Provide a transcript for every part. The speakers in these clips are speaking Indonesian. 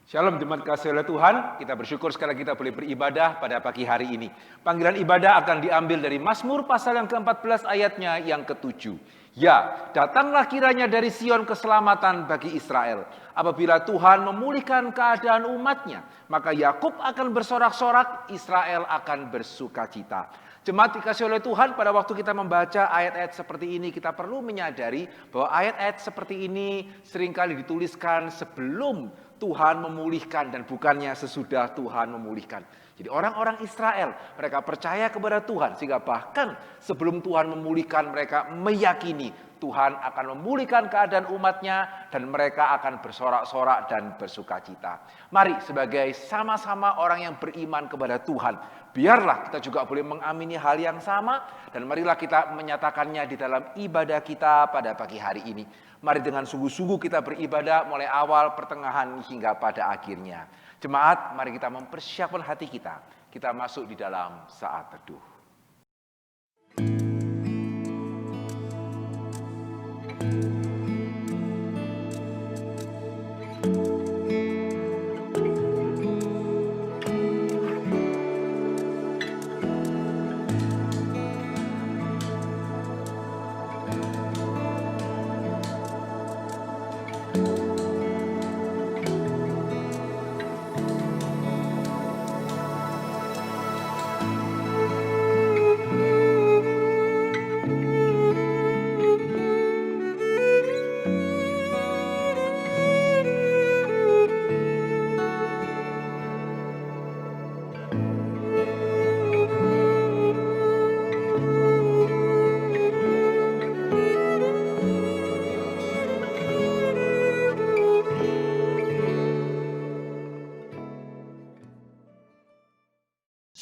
Shalom jemaat kasih oleh Tuhan, kita bersyukur sekali kita boleh beribadah pada pagi hari ini. Panggilan ibadah akan diambil dari Mazmur pasal yang ke-14 ayatnya yang ke-7. Ya, datanglah kiranya dari Sion keselamatan bagi Israel. Apabila Tuhan memulihkan keadaan umatnya, maka Yakub akan bersorak-sorak, Israel akan bersukacita. Jemaat dikasih oleh Tuhan, pada waktu kita membaca ayat-ayat seperti ini, kita perlu menyadari bahwa ayat-ayat seperti ini seringkali dituliskan sebelum Tuhan memulihkan dan bukannya sesudah Tuhan memulihkan. Jadi orang-orang Israel, mereka percaya kepada Tuhan sehingga bahkan sebelum Tuhan memulihkan mereka meyakini Tuhan akan memulihkan keadaan umatnya dan mereka akan bersorak-sorak dan bersukacita. Mari sebagai sama-sama orang yang beriman kepada Tuhan, biarlah kita juga boleh mengamini hal yang sama dan marilah kita menyatakannya di dalam ibadah kita pada pagi hari ini. Mari dengan sungguh-sungguh kita beribadah mulai awal, pertengahan, hingga pada akhirnya. Jemaat, mari kita mempersiapkan hati kita. Kita masuk di dalam saat teduh.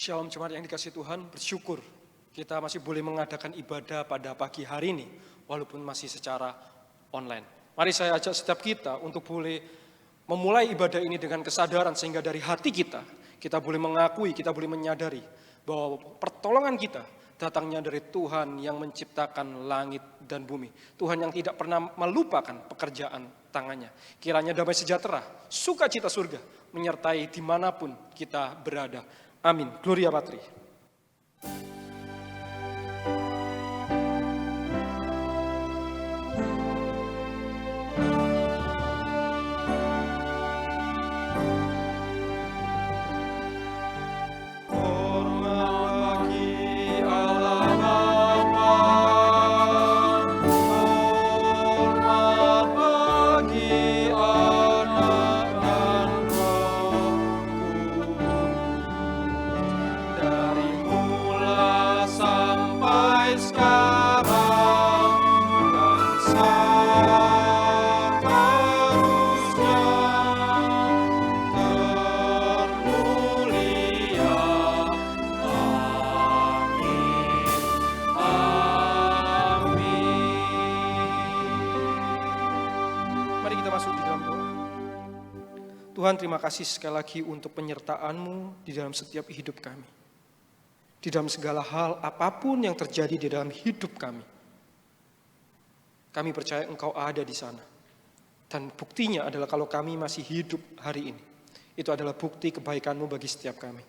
Shalom jemaat yang dikasihi Tuhan, bersyukur kita masih boleh mengadakan ibadah pada pagi hari ini, walaupun masih secara online. Mari saya ajak setiap kita untuk boleh memulai ibadah ini dengan kesadaran, sehingga dari hati kita boleh mengakui, kita boleh menyadari bahwa pertolongan kita datangnya dari Tuhan yang menciptakan langit dan bumi. Tuhan yang tidak pernah melupakan pekerjaan tangannya. Kiranya damai sejahtera, sukacita surga menyertai dimanapun kita berada. Amin. Gloria Patri. Tuhan, terima kasih sekali lagi untuk penyertaan-Mu di dalam setiap hidup kami. Di dalam segala hal, apapun yang terjadi di dalam hidup kami. Kami percaya Engkau ada di sana. Dan buktinya adalah kalau kami masih hidup hari ini. Itu adalah bukti kebaikan-Mu bagi setiap kami.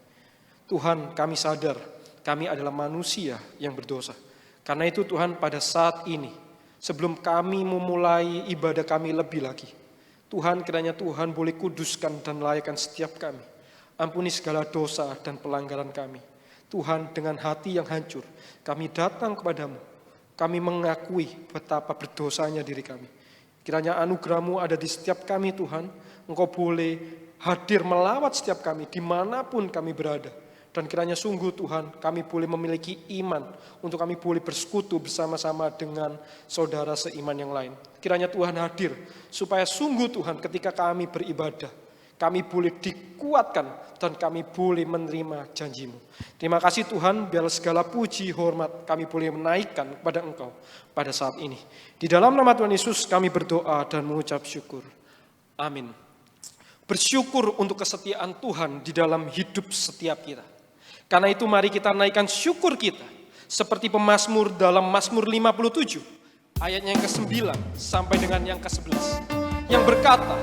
Tuhan, kami sadar, kami adalah manusia yang berdosa. Karena itu Tuhan, pada saat ini, sebelum kami memulai ibadah kami lebih lagi, Tuhan, kiranya Tuhan boleh kuduskan dan layakkan setiap kami. Ampuni segala dosa dan pelanggaran kami. Tuhan, dengan hati yang hancur, kami datang kepadamu. Kami mengakui betapa berdosanya diri kami. Kiranya anugerah-Mu ada di setiap kami Tuhan. Engkau boleh hadir melawat setiap kami dimanapun kami berada. Dan kiranya sungguh Tuhan, kami boleh memiliki iman untuk kami boleh bersekutu bersama-sama dengan saudara seiman yang lain. Kiranya Tuhan hadir supaya sungguh Tuhan ketika kami beribadah, kami boleh dikuatkan dan kami boleh menerima janji-Mu. Terima kasih Tuhan, biarlah segala puji, hormat kami boleh menaikkan kepada Engkau pada saat ini. Di dalam nama Tuhan Yesus kami berdoa dan mengucap syukur. Amin. Bersyukur untuk kesetiaan Tuhan di dalam hidup setiap kita. Karena itu mari kita naikkan syukur kita seperti pemazmur dalam Mazmur 57 ayatnya yang ke-9 sampai dengan yang ke-11 yang berkata,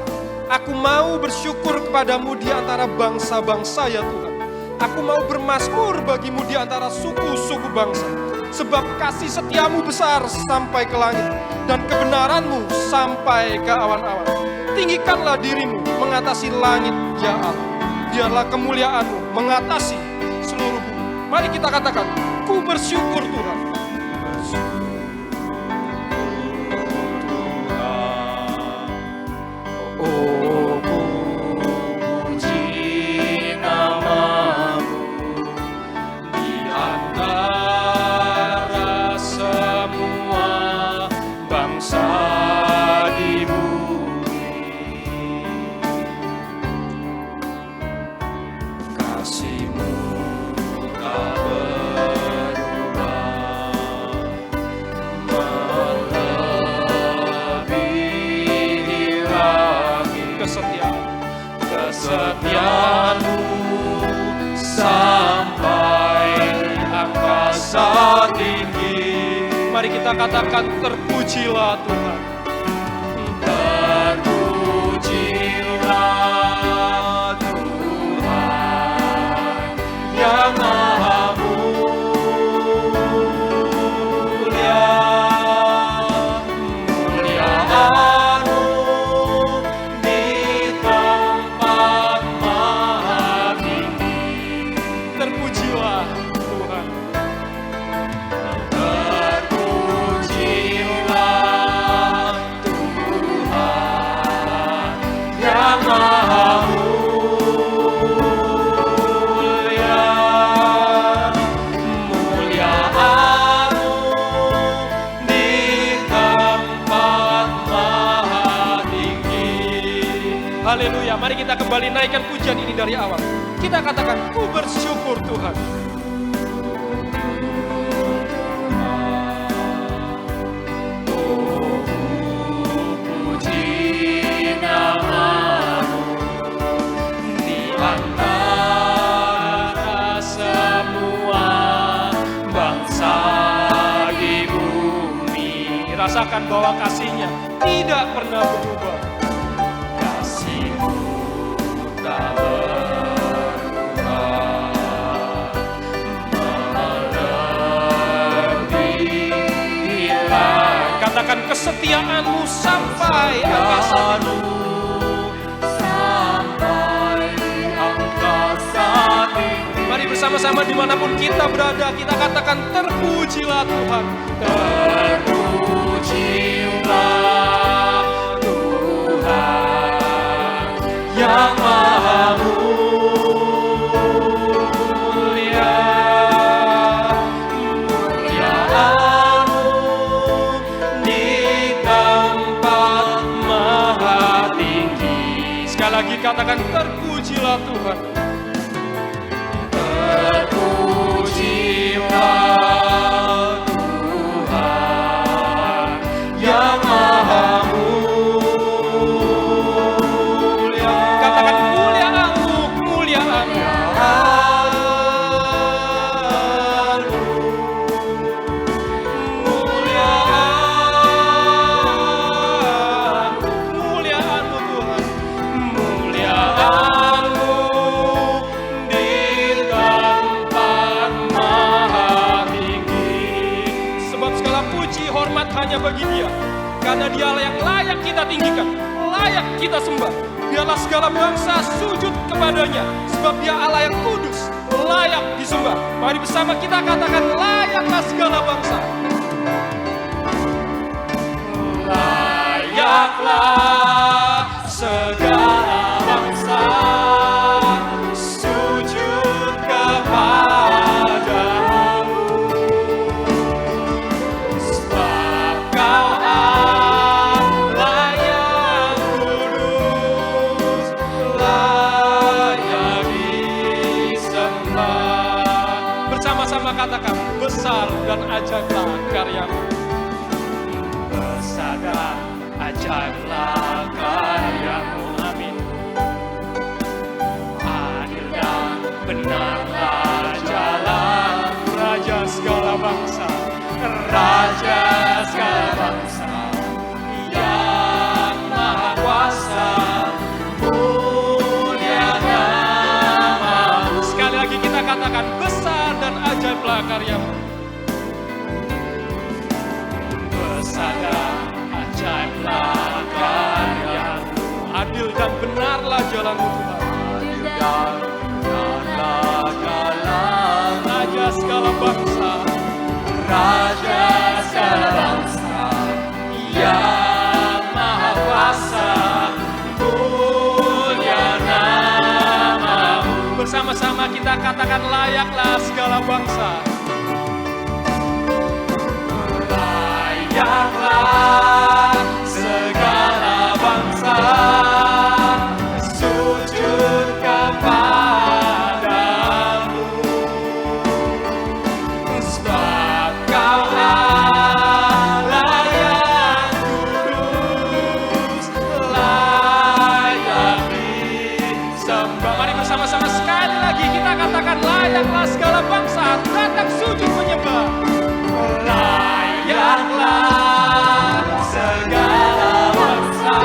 Aku mau bersyukur kepadamu di antara bangsa-bangsa ya Tuhan. Aku mau bermazmur bagimu di antara suku-suku bangsa. Sebab kasih setiamu besar sampai ke langit, dan kebenaranmu sampai ke awan-awan. Tinggikanlah dirimu mengatasi langit ya Allah. Biarlah kemuliaanmu mengatasi seluruh bumi. Mari kita katakan, ku bersyukur Tuhan. Oh, puji namamu di antara semua bangsa di bumi. Kasih-Mu tak berubah, melebihi kesetiaan-Mu sampai angkasa tinggi. Mari kita katakan, terpujilah Tuhan. Terpujilah Tuhan yang Maha Mulia. Kemuliaan-Mu di tempat maha tinggi. Terpujilah Tuhan. Terpujilah Tuhan yang Maha Mulia. Kemuliaan-Mu di tempat maha tinggi. Haleluya. Mari kita kembali naikkan pujian ini dari awal. Kita katakan, ku bersyukur Tuhan. Puji namamu di antara semua bangsa di bumi. Rasakan bahwa kasih-Nya tidak pernah berubah. Kasih-Mu tak berubah, melebihi Katakan, kesetiaan-Mu sampai angkasa tinggi. sampai angkasa tinggi. Mari bersama-sama dimanapun kita berada, kita katakan, terpujilah Tuhan. Terpujilah Tuhan yang Maha Mulia. Kemuliaan-Mu di tempat maha tinggi. Sekali lagi katakan, terpujilah Tuhan. Terpujilah Tuhan yang Maha Mulia. Katakan, kemuliaan-Mu, kemuliaan-Mu. Kemuliaan-Mu Tuhan. Kemuliaan-Mu di tempat maha tinggi. Sebab segala puji hormat hanya bagi Dia. Karena Dialah yang layak kita tinggikan, layak kita sembah. Biarlah segala bangsa sujud kepadanya. Sebab Dia Allah yang kudus, layak disembah. Mari bersama kita katakan, layaklah segala bangsa. Layaklah segala bangsa sujud kepadamu, sebab Kau Allah yang kudus, layak disembah. Bersama-sama katakan, besar dan ajaiblah karya-Mu. Besar dan ajaiblah karya-Mu. Amin. Adil dan benarlah jalan Raja segala bangsa, Raja segala bangsa yang maha kuasa, katakan besar dan ajaiblah karyamu. Besar dan ajaiblah karyamu. Adil dan benarlah jalanmu Tuhan. Adil dan benarlah jalan. Raja segala bangsa, Raja segala bangsa yang maha kuasa, mulia nama-Mu. bersama-sama kita katakan layaklah segala bangsa. Layaklah segala bangsa sujud kepadamu, sebab Kau Allah yang kudus, layak disembah. Mari bersama-sama sekali lagi kita katakan layaklah segala bangsa datang sujud menyembah. Layaklah segala bangsa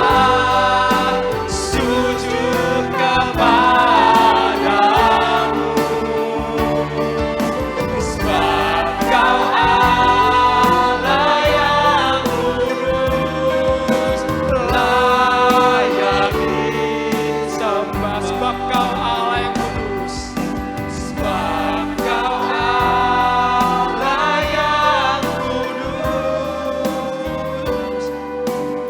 sujud kepadamu, sebab Kau Allah yang kudus, layak disembah. Sebab Kau Allah yang kudus, Sebab Kau Allah yang kudus,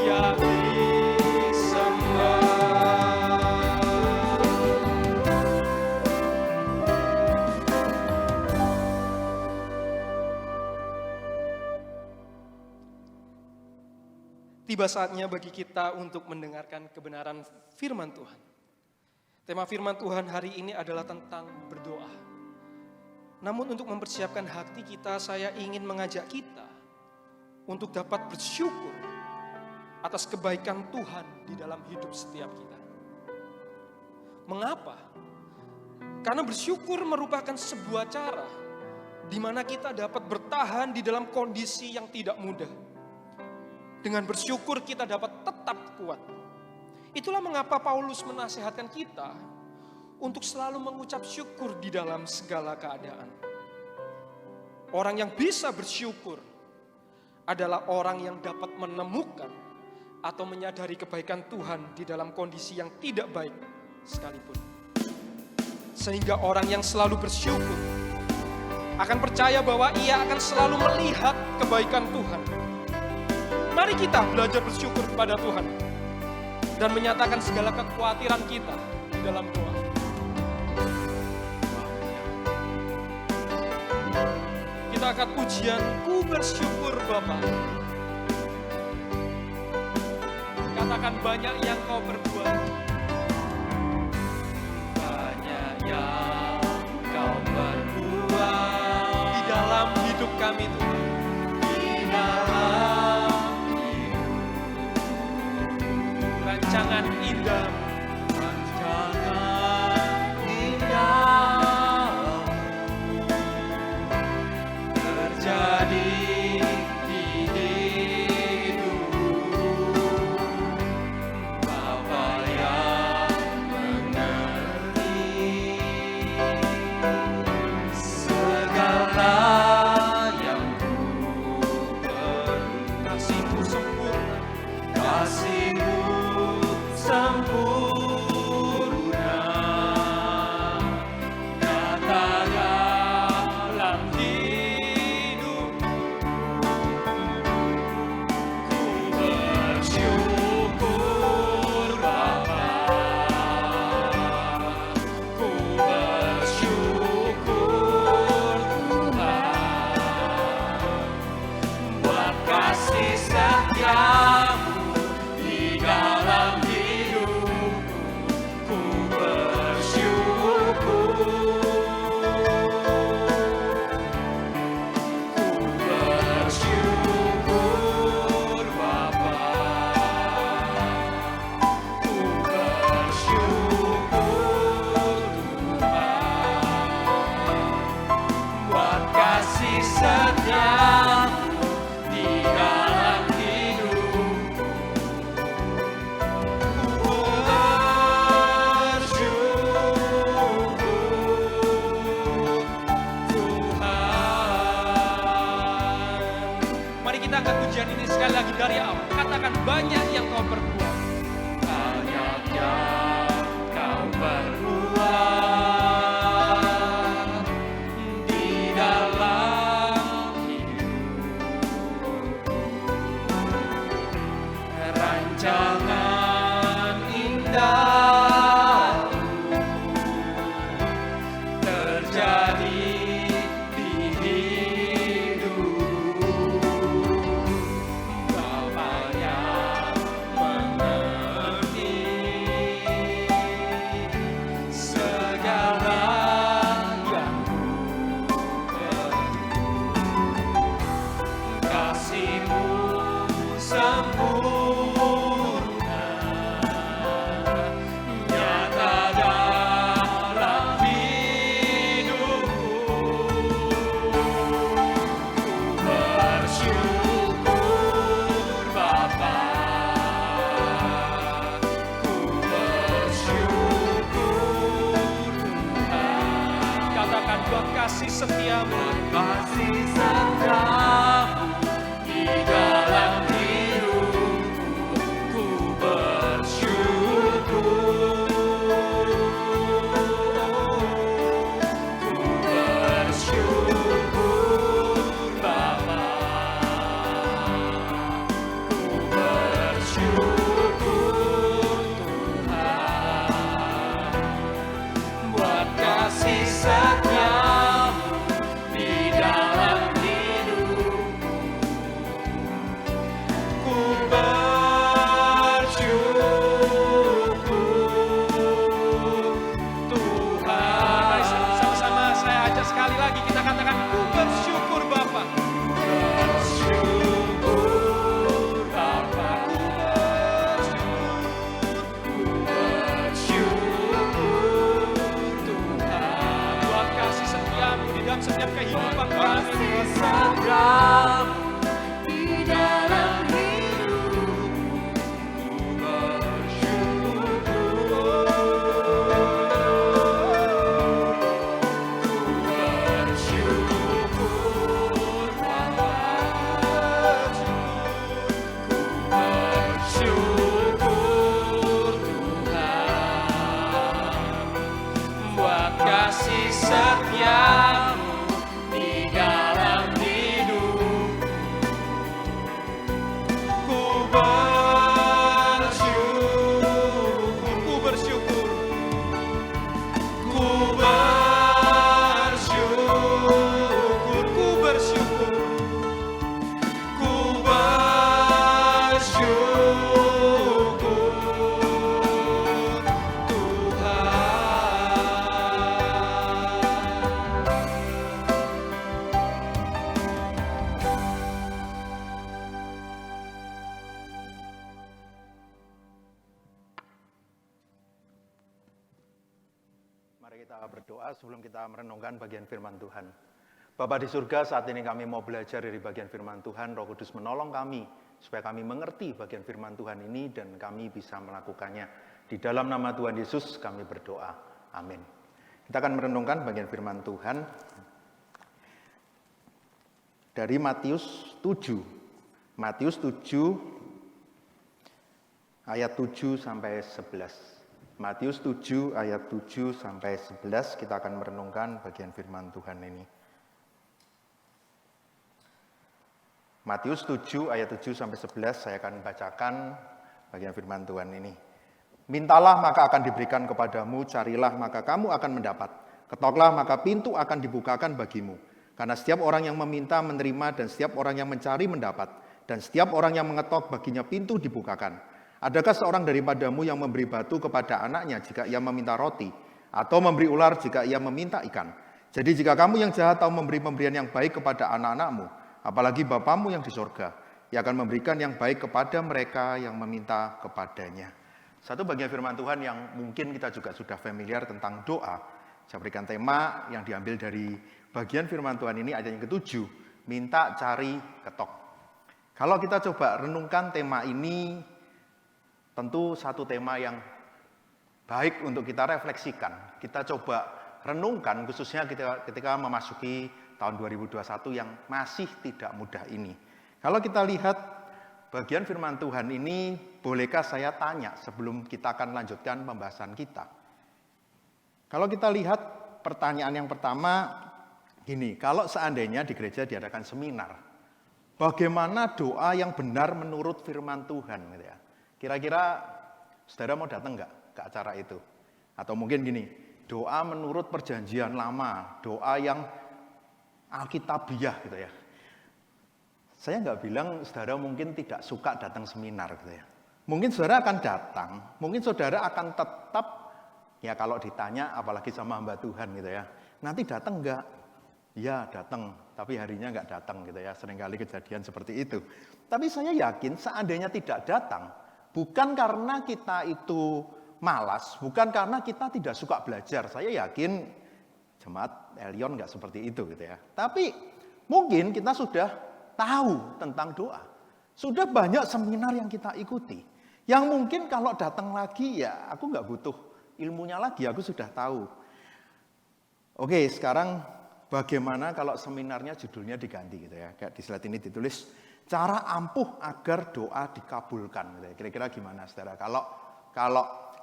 yang disembah. Tiba saatnya bagi kita untuk mendengarkan kebenaran firman Tuhan. Tema firman Tuhan hari ini adalah tentang berdoa. Namun untuk mempersiapkan hati kita, saya ingin mengajak kita untuk dapat bersyukur atas kebaikan Tuhan di dalam hidup setiap kita. Mengapa? Karena bersyukur merupakan sebuah cara di mana kita dapat bertahan di dalam kondisi yang tidak mudah. Dengan bersyukur kita dapat tetap kuat. Itulah mengapa Paulus menasihatkan kita untuk selalu mengucap syukur di dalam segala keadaan. Orang yang bisa bersyukur adalah orang yang dapat menemukan atau menyadari kebaikan Tuhan di dalam kondisi yang tidak baik sekalipun. Sehingga orang yang selalu bersyukur akan percaya bahwa ia akan selalu melihat kebaikan Tuhan. Mari kita belajar bersyukur kepada Tuhan dan menyatakan segala kekhawatiran kita di dalam doa. Kita akan pujian, ku bersyukur Bapa. Katakan banyak yang Kau perbuat. banyak yang Kau perbuat Di dalam hidup kami Tuhan. di dalam Rancangan indah rancangan indah terjadi di hidupku. Bapa yang lagi dari awal. Katakan banyak yang kau perbuat. Banyak yang kau perbuat di dalam hidupku. Rancangan indah terjadi di hidupku. Bapa yang mengerti segala yang ku perlu. Kasih-Mu sempurna nyata dalam hidupku. Ku bersyukur Bapa, ku bersyukur Tuhan. Katakan buat kasih setiamu. Kasih setiamu di dalam hidupku, ku bersyukur. Ku bersyukur Bapa, ku bersyukur Tuhan. Buat kasih setiamu di dalam hidupku, ku bersyukur Tuhan. Mari sama-sama saya ajak sekali lagi kita katakan ku bersyukur Bapa. Bersyukur Bapa, ku bersyukur Tuhan. Buat kasih setiamu di dalam setiap kehidupan kami. Kasih setiamu di dalam hidupku, ku bersyukur. Ku bersyukur Bapa, ku bersyukur Tuhan. Buat kasih setiamu di dalam hidupku, ku bersyukur, Ku bersyukur. ku bersyukur, Ku bersyukur. ku bersyukur Mari kita berdoa sebelum kita merenungkan bagian firman Tuhan. Bapa di surga, saat ini kami mau belajar dari bagian firman Tuhan. Roh Kudus menolong kami supaya kami mengerti bagian firman Tuhan ini dan kami bisa melakukannya. Di dalam nama Tuhan Yesus kami berdoa. Amin. Kita akan merenungkan bagian firman Tuhan dari Matius 7. Matius 7 ayat 7 sampai 11. Matius 7 ayat 7 sampai 11 kita akan merenungkan bagian firman Tuhan ini. Matius 7 ayat 7 sampai 11 saya akan bacakan bagian firman Tuhan ini. Mintalah maka akan diberikan kepadamu, carilah maka kamu akan mendapat. Ketoklah maka pintu akan dibukakan bagimu. Karena setiap orang yang meminta menerima dan setiap orang yang mencari mendapat. Dan setiap orang yang mengetok baginya pintu dibukakan. Adakah seorang daripadamu yang memberi batu kepada anaknya jika ia meminta roti? Atau memberi ular jika ia meminta ikan? Jadi jika kamu yang jahat tahu memberi pemberian yang baik kepada anak-anakmu, apalagi Bapamu yang di sorga, ia akan memberikan yang baik kepada mereka yang meminta kepadanya. Satu bagian firman Tuhan yang mungkin kita juga sudah familiar tentang doa. Saya berikan tema yang diambil dari bagian firman Tuhan ini ayat yang ke-7. Minta, cari, ketok. Kalau kita coba renungkan tema ini, tentu satu tema yang baik untuk kita refleksikan. Kita coba renungkan khususnya ketika memasuki tahun 2021 yang masih tidak mudah ini. Kalau kita lihat bagian firman Tuhan ini bolehkah saya tanya sebelum kita akan lanjutkan pembahasan kita? Kalau kita lihat pertanyaan yang pertama gini, kalau seandainya di gereja diadakan seminar, bagaimana doa yang benar menurut firman Tuhan gitu ya. Kira-kira saudara mau datang nggak ke acara itu? Atau mungkin gini, doa menurut perjanjian lama, doa yang alkitabiah gitu ya. Saya nggak bilang saudara mungkin tidak suka datang seminar gitu ya. Mungkin saudara akan datang, mungkin saudara akan tetap, ya kalau ditanya apalagi sama hamba Tuhan gitu ya. Nanti datang nggak? Ya datang, tapi harinya nggak datang gitu ya. Seringkali kejadian seperti itu. Tapi saya yakin seandainya tidak datang, bukan karena kita itu malas, bukan karena kita tidak suka belajar. Saya yakin jemaat Elion nggak seperti itu gitu ya. Tapi mungkin kita sudah tahu tentang doa. Sudah banyak seminar yang kita ikuti. Yang mungkin kalau datang lagi ya aku nggak butuh ilmunya lagi, aku sudah tahu. Oke, sekarang bagaimana kalau seminarnya judulnya diganti gitu ya. Kayak di slide ini ditulis cara ampuh agar doa dikabulkan gitu ya. Kira-kira gimana saudara?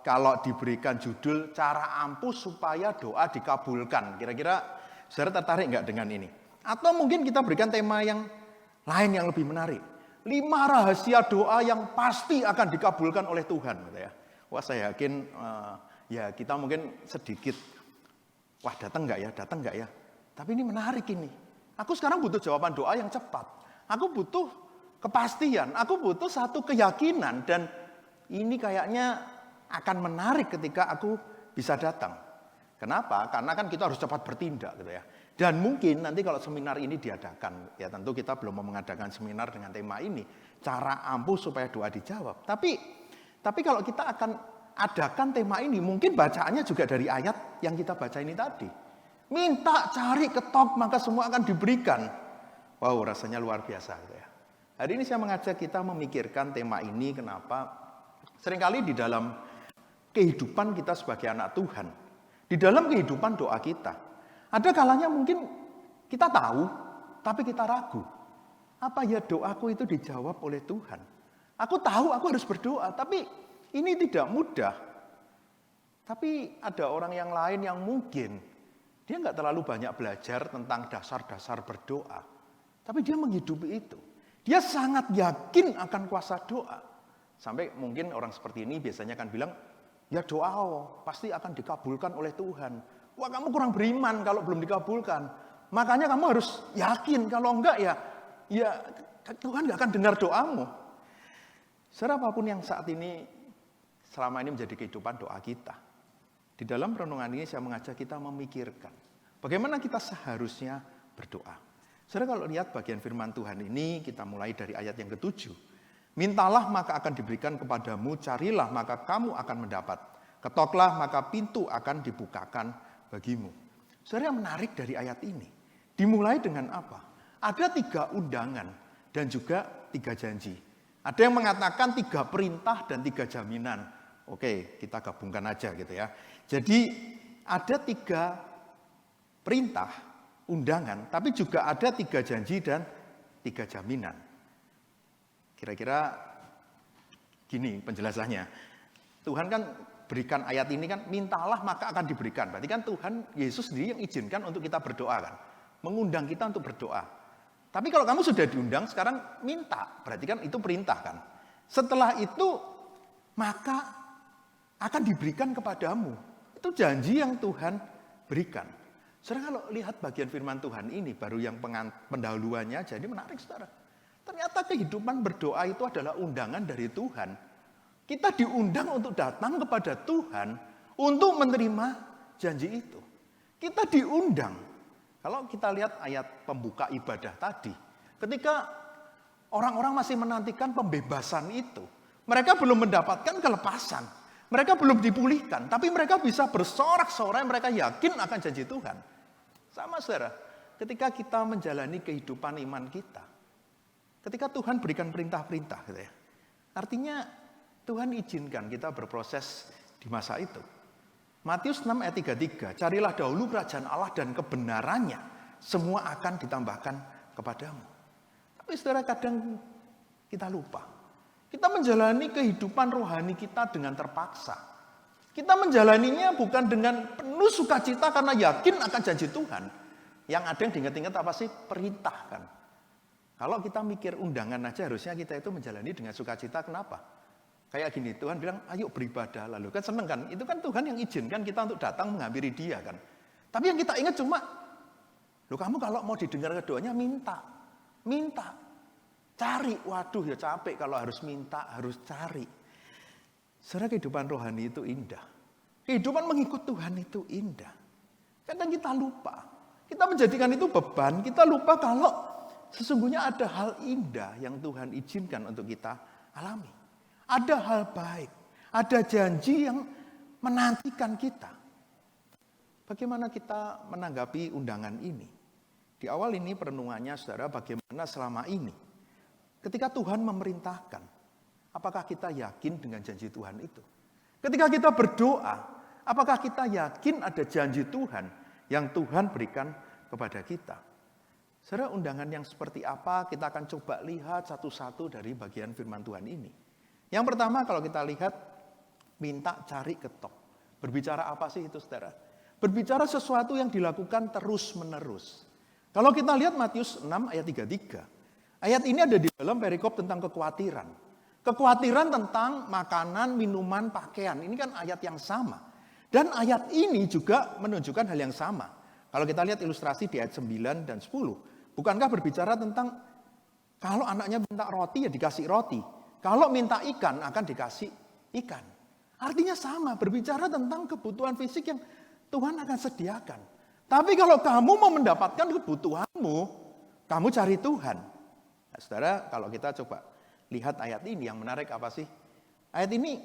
Kalau diberikan judul cara ampuh supaya doa dikabulkan, kira-kira saudara tertarik nggak dengan ini? Atau mungkin kita berikan tema yang lain yang lebih menarik. 5 rahasia doa yang pasti akan dikabulkan oleh Tuhan gitu ya. Wah, saya yakin ya kita mungkin sedikit wah datang nggak ya. Tapi ini menarik ini. Aku sekarang butuh jawaban doa yang cepat. Aku butuh kepastian, aku butuh satu keyakinan dan ini kayaknya akan menarik ketika aku bisa datang. Kenapa? Karena kan kita harus cepat bertindak gitu ya. Dan mungkin nanti kalau seminar ini diadakan, ya tentu kita belum mau mengadakan seminar dengan tema ini, cara ampuh supaya doa dijawab. Tapi kalau kita akan adakan tema ini, mungkin bacaannya juga dari ayat yang kita baca ini tadi. Minta, cari, ketok, maka semua akan diberikan. Wow, rasanya luar biasa gitu ya. Hari ini saya mengajak kita memikirkan tema ini, kenapa? Seringkali di dalam kehidupan kita sebagai anak Tuhan, di dalam kehidupan doa kita, ada kalanya mungkin kita tahu, tapi kita ragu. Apa ya doaku itu dijawab oleh Tuhan? Aku tahu aku harus berdoa, tapi ini tidak mudah. Tapi ada orang yang lain yang mungkin dia nggak terlalu banyak belajar tentang dasar-dasar berdoa. Tapi dia menghidupi itu. Dia sangat yakin akan kuasa doa. Sampai mungkin orang seperti ini biasanya akan bilang, ya doa pasti akan dikabulkan oleh Tuhan. Wah, kamu kurang beriman kalau belum dikabulkan. Makanya kamu harus yakin, kalau enggak ya Tuhan enggak akan dengar doamu. Saudara, apapun yang saat ini selama ini menjadi kehidupan doa kita. Di dalam renungan ini saya mengajak kita memikirkan bagaimana kita seharusnya berdoa. Saudara, kalau lihat bagian firman Tuhan ini, kita mulai dari ayat yang ke-7. Mintalah maka akan diberikan kepadamu, carilah maka kamu akan mendapat. Ketoklah maka pintu akan dibukakan bagimu. Saudara, yang menarik dari ayat ini, dimulai dengan apa? Ada 3 undangan dan juga 3 janji. Ada yang mengatakan 3 perintah dan 3 jaminan. Oke, kita gabungkan aja gitu ya. Jadi ada 3 perintah, undangan, tapi juga ada 3 janji dan 3 jaminan. Kira-kira gini penjelasannya. Tuhan kan berikan ayat ini kan, mintalah maka akan diberikan. Berarti kan Tuhan Yesus sendiri yang izinkan untuk kita berdoa kan. Mengundang kita untuk berdoa. Tapi kalau kamu sudah diundang, sekarang minta. Berarti kan itu perintah kan. Setelah itu, maka akan diberikan kepadamu. Itu janji yang Tuhan berikan. Saudara, kalau lihat bagian firman Tuhan ini, baru yang pendahuluannya, jadi menarik saudara. Ternyata kehidupan berdoa itu adalah undangan dari Tuhan. Kita diundang untuk datang kepada Tuhan untuk menerima janji itu. Kita diundang. Kalau kita lihat ayat pembuka ibadah tadi, ketika orang-orang masih menantikan pembebasan itu, mereka belum mendapatkan kelepasan, mereka belum dipulihkan, tapi mereka bisa bersorak-sorai, mereka yakin akan janji Tuhan. Sama saudara, ketika kita menjalani kehidupan iman kita, ketika Tuhan berikan perintah-perintah, gitu ya, artinya Tuhan izinkan kita berproses di masa itu. Matius 6 ayat 33, carilah dahulu kerajaan Allah dan kebenarannya, semua akan ditambahkan kepadamu. Tapi saudara, kadang kita lupa. Kita menjalani kehidupan rohani kita dengan terpaksa. Kita menjalaninya bukan dengan penuh sukacita karena yakin akan janji Tuhan. Yang ada yang diingat-ingat apa sih? Perintah kan. Kalau kita mikir undangan aja harusnya kita itu menjalani dengan sukacita. Kenapa? Kayak gini, Tuhan bilang, ayo beribadah. Lalu kan seneng kan? Itu kan Tuhan yang izinkan kita untuk datang menghampiri dia kan. Tapi yang kita ingat cuma, loh kamu kalau mau didengar doanya minta. Minta. Cari. Waduh ya capek kalau harus minta, harus cari. Sebenarnya kehidupan rohani itu indah. Kehidupan mengikut Tuhan itu indah. Kadang kita lupa. Kita menjadikan itu beban. Kita lupa kalau sesungguhnya ada hal indah yang Tuhan izinkan untuk kita alami. Ada hal baik. Ada janji yang menantikan kita. Bagaimana kita menanggapi undangan ini? Di awal ini perenungannya, saudara, bagaimana selama ini ketika Tuhan memerintahkan, apakah kita yakin dengan janji Tuhan itu? Ketika kita berdoa, apakah kita yakin ada janji Tuhan yang Tuhan berikan kepada kita? Saudara, undangan yang seperti apa kita akan coba lihat satu-satu dari bagian firman Tuhan ini. Yang pertama kalau kita lihat, minta, cari, ketok. Berbicara apa sih itu, saudara? Berbicara sesuatu yang dilakukan terus-menerus. Kalau kita lihat Matius 6 ayat 33. Ayat ini ada di dalam perikop tentang kekhawatiran. Kekhawatiran tentang makanan, minuman, pakaian. Ini kan ayat yang sama. Dan ayat ini juga menunjukkan hal yang sama. Kalau kita lihat ilustrasi di ayat 9 dan 10. Bukankah berbicara tentang kalau anaknya minta roti ya dikasih roti. Kalau minta ikan akan dikasih ikan. Artinya sama, berbicara tentang kebutuhan fisik yang Tuhan akan sediakan. Tapi kalau kamu mau mendapatkan kebutuhanmu, kamu cari Tuhan. Nah, saudara, kalau kita coba lihat ayat ini, yang menarik apa sih? Ayat ini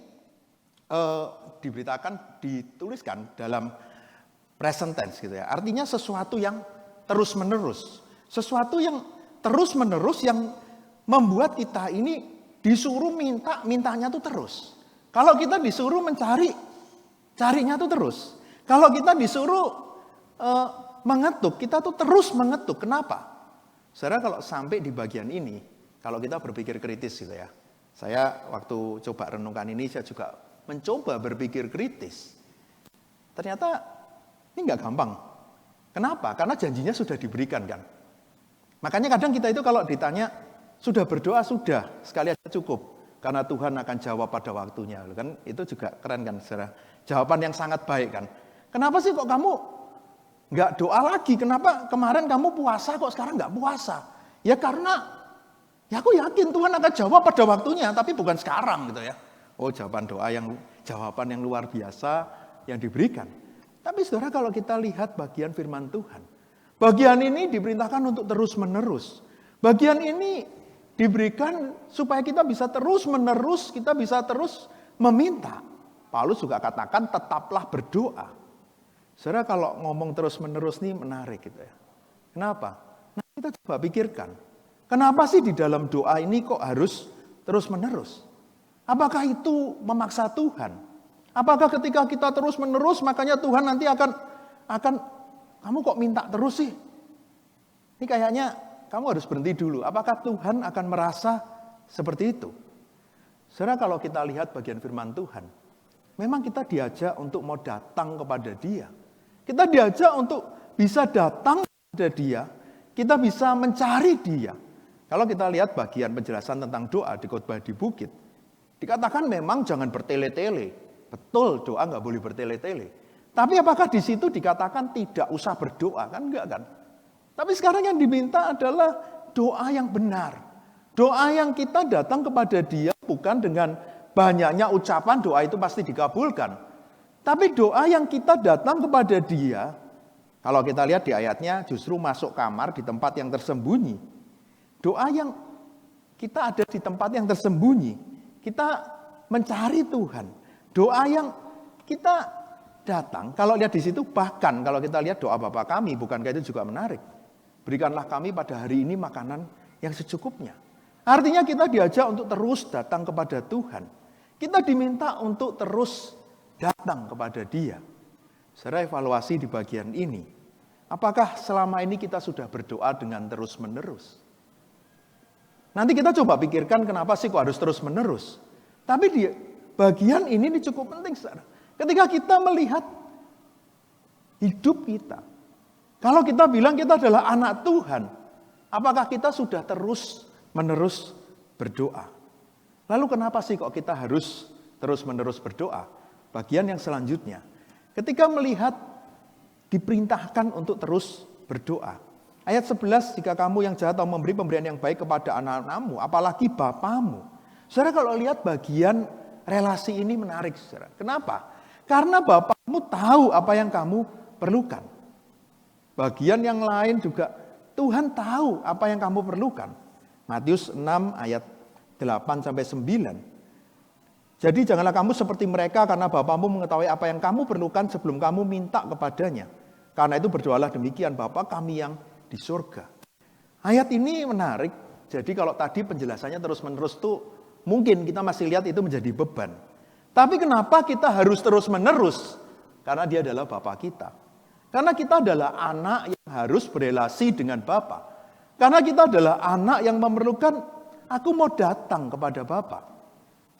dituliskan dalam present tense gitu ya. Artinya sesuatu yang terus-menerus. Sesuatu yang terus-menerus yang membuat kita ini disuruh mintanya tuh terus. Kalau kita disuruh mencari, carinya tuh terus. Kalau kita disuruh mengetuk, kita tuh terus mengetuk. Kenapa? Saudara, kalau sampai di bagian ini, kalau kita berpikir kritis gitu ya. Saya waktu coba renungkan ini, saya juga mencoba berpikir kritis. Ternyata ini nggak gampang. Kenapa? Karena janjinya sudah diberikan kan. Makanya kadang kita itu kalau ditanya, sudah berdoa, sudah, sekali aja cukup. Karena Tuhan akan jawab pada waktunya. Kan itu juga keren kan, saudara. Jawaban yang sangat baik kan. Kenapa sih kok kamu nggak doa lagi? Kenapa kemarin kamu puasa kok sekarang nggak puasa? Ya karena, ya aku yakin Tuhan akan jawab pada waktunya, tapi bukan sekarang gitu ya. Oh, jawaban yang luar biasa yang diberikan. Tapi saudara, kalau kita lihat bagian firman Tuhan, bagian ini diperintahkan untuk terus-menerus. Bagian ini diberikan supaya kita bisa terus-menerus, kita bisa terus meminta. Paulus juga katakan tetaplah berdoa. Saudara, kalau ngomong terus-menerus nih menarik gitu ya. Kenapa? Nah, kita coba pikirkan. Kenapa sih di dalam doa ini kok harus terus-menerus? Apakah itu memaksa Tuhan? Apakah ketika kita terus-menerus makanya Tuhan nanti akan kamu kok minta terus sih? Ini kayaknya kamu harus berhenti dulu. Apakah Tuhan akan merasa seperti itu? Saudara, kalau kita lihat bagian firman Tuhan, memang kita diajak untuk mau datang kepada Dia. Kita diajak untuk bisa datang kepada Dia. Kita bisa mencari Dia. Kalau kita lihat bagian penjelasan tentang doa di khotbah di bukit, dikatakan memang jangan bertele-tele. Betul, doa nggak boleh bertele-tele. Tapi apakah di situ dikatakan tidak usah berdoa? Kan enggak kan? Tapi sekarang yang diminta adalah doa yang benar. Doa yang kita datang kepada Dia bukan dengan banyaknya ucapan doa itu pasti dikabulkan. Tapi doa yang kita datang kepada Dia, kalau kita lihat di ayatnya justru masuk kamar di tempat yang tersembunyi. Doa yang kita ada di tempat yang tersembunyi. Kita mencari Tuhan. Doa yang kita datang, kalau lihat di situ bahkan kalau kita lihat doa Bapa kami, bukankah itu juga menarik? Berikanlah kami pada hari ini makanan yang secukupnya. Artinya kita diajak untuk terus datang kepada Tuhan. Kita diminta untuk terus datang kepada Dia. Saudara, evaluasi di bagian ini. Apakah selama ini kita sudah berdoa dengan terus-menerus? Nanti kita coba pikirkan kenapa sih kok harus terus-menerus. Tapi di bagian ini cukup penting, saudara. Ketika kita melihat hidup kita, kalau kita bilang kita adalah anak Tuhan, apakah kita sudah terus-menerus berdoa? Lalu kenapa sih kok kita harus terus-menerus berdoa? Bagian yang selanjutnya, ketika melihat diperintahkan untuk terus berdoa. Ayat 11, jika kamu yang jahat tahu memberi pemberian yang baik kepada anak-anakmu, apalagi bapamu. Saudara kalau lihat bagian relasi ini menarik, saudara. Kenapa? Karena bapamu tahu apa yang kamu perlukan. Bagian yang lain juga, Tuhan tahu apa yang kamu perlukan. Matius 6 ayat 8-9. Jadi janganlah kamu seperti mereka karena bapamu mengetahui apa yang kamu perlukan sebelum kamu minta kepadanya. Karena itu berdoalah demikian, Bapa kami yang di surga. Ayat ini menarik. Jadi kalau tadi penjelasannya terus-menerus tuh mungkin kita masih lihat itu menjadi beban. Tapi kenapa kita harus terus-menerus? Karena dia adalah Bapa kita. Karena kita adalah anak yang harus berelasi dengan Bapa. Karena kita adalah anak yang memerlukan, aku mau datang kepada Bapa.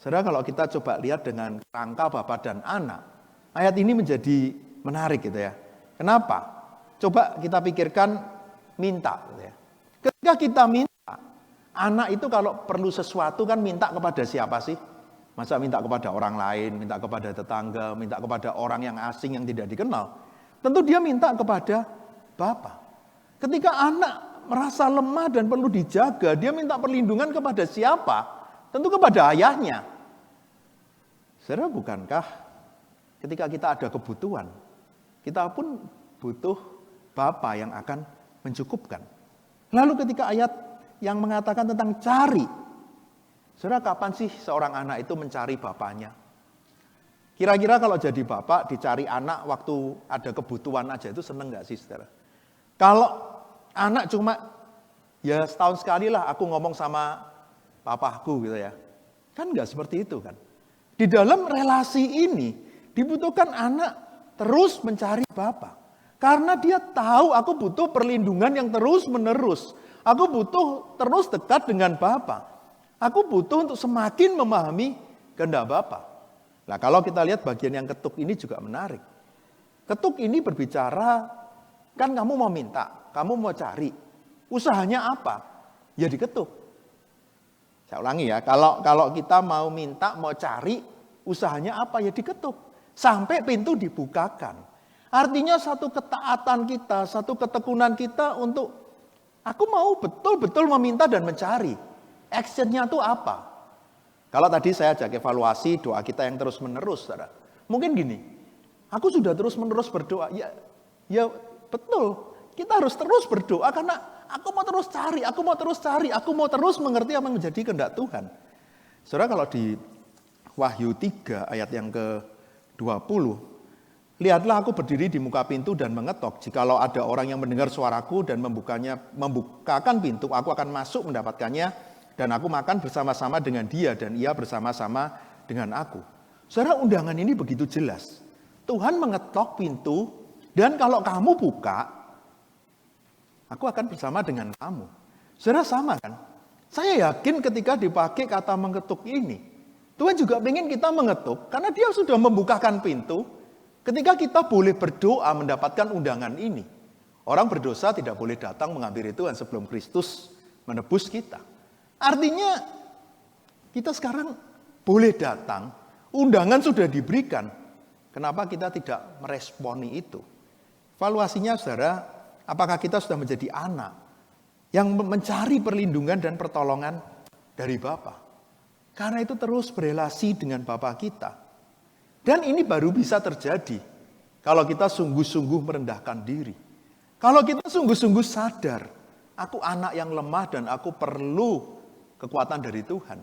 Saudara kalau kita coba lihat dengan rangka Bapa dan anak, ayat ini menjadi menarik gitu ya. Kenapa? Coba kita pikirkan minta. Gitu ya. Ketika kita minta, anak itu kalau perlu sesuatu kan minta kepada siapa sih? Masa minta kepada orang lain, minta kepada tetangga, minta kepada orang yang asing yang tidak dikenal. Tentu dia minta kepada Bapa. Ketika anak merasa lemah dan perlu dijaga, dia minta perlindungan kepada siapa? Tentu kepada ayahnya. Saudara, bukankah ketika kita ada kebutuhan, kita pun butuh Bapa yang akan mencukupkan. Lalu ketika ayat yang mengatakan tentang cari, saudara kapan sih seorang anak itu mencari bapaknya? Kira-kira kalau jadi bapak dicari anak waktu ada kebutuhan aja itu seneng gak sih saudara? Kalau anak cuma ya setahun sekali lah aku ngomong sama papaku gitu ya. Kan gak seperti itu kan. Di dalam relasi ini dibutuhkan anak terus mencari bapak. Karena dia tahu aku butuh perlindungan yang terus-menerus. Aku butuh terus dekat dengan Bapa. Aku butuh untuk semakin memahami kehendak Bapa. Nah kalau kita lihat bagian yang ketuk ini juga menarik. Ketuk ini berbicara, kan kamu mau minta, kamu mau cari. Usahanya apa? Ya diketuk. Saya ulangi ya, kalau kita mau minta, mau cari, usahanya apa? Ya diketuk. Sampai pintu dibukakan. Artinya satu ketaatan kita, satu ketekunan kita untuk aku mau betul-betul meminta dan mencari. Actionnya itu apa? Kalau tadi saya ajak evaluasi doa kita yang terus-menerus, saudara. Mungkin gini, aku sudah terus-menerus berdoa. Ya betul, kita harus terus berdoa karena aku mau terus cari, aku mau terus mengerti apa yang menjadi kehendak Tuhan. Saudara kalau di Wahyu 3 ayat yang ke-20, lihatlah aku berdiri di muka pintu dan mengetok. Jikalau ada orang yang mendengar suaraku dan membukakan pintu, aku akan masuk mendapatkannya dan aku makan bersama-sama dengan dia dan ia bersama-sama dengan aku. Saudara, undangan ini begitu jelas. Tuhan mengetok pintu dan kalau kamu buka, aku akan bersama dengan kamu. Saudara sama kan? Saya yakin ketika dipakai kata mengetuk ini, Tuhan juga ingin kita mengetuk karena dia sudah membukakan pintu. Ketika kita boleh berdoa mendapatkan undangan ini, orang berdosa tidak boleh datang menghampiri Tuhan sebelum Kristus menebus kita. Artinya kita sekarang boleh datang, undangan sudah diberikan. Kenapa kita tidak meresponi itu? Evaluasinya saudara, apakah kita sudah menjadi anak yang mencari perlindungan dan pertolongan dari Bapa? Karena itu terus berelasi dengan Bapa kita. Dan ini baru bisa terjadi kalau kita sungguh-sungguh merendahkan diri. Kalau kita sungguh-sungguh sadar, aku anak yang lemah dan aku perlu kekuatan dari Tuhan.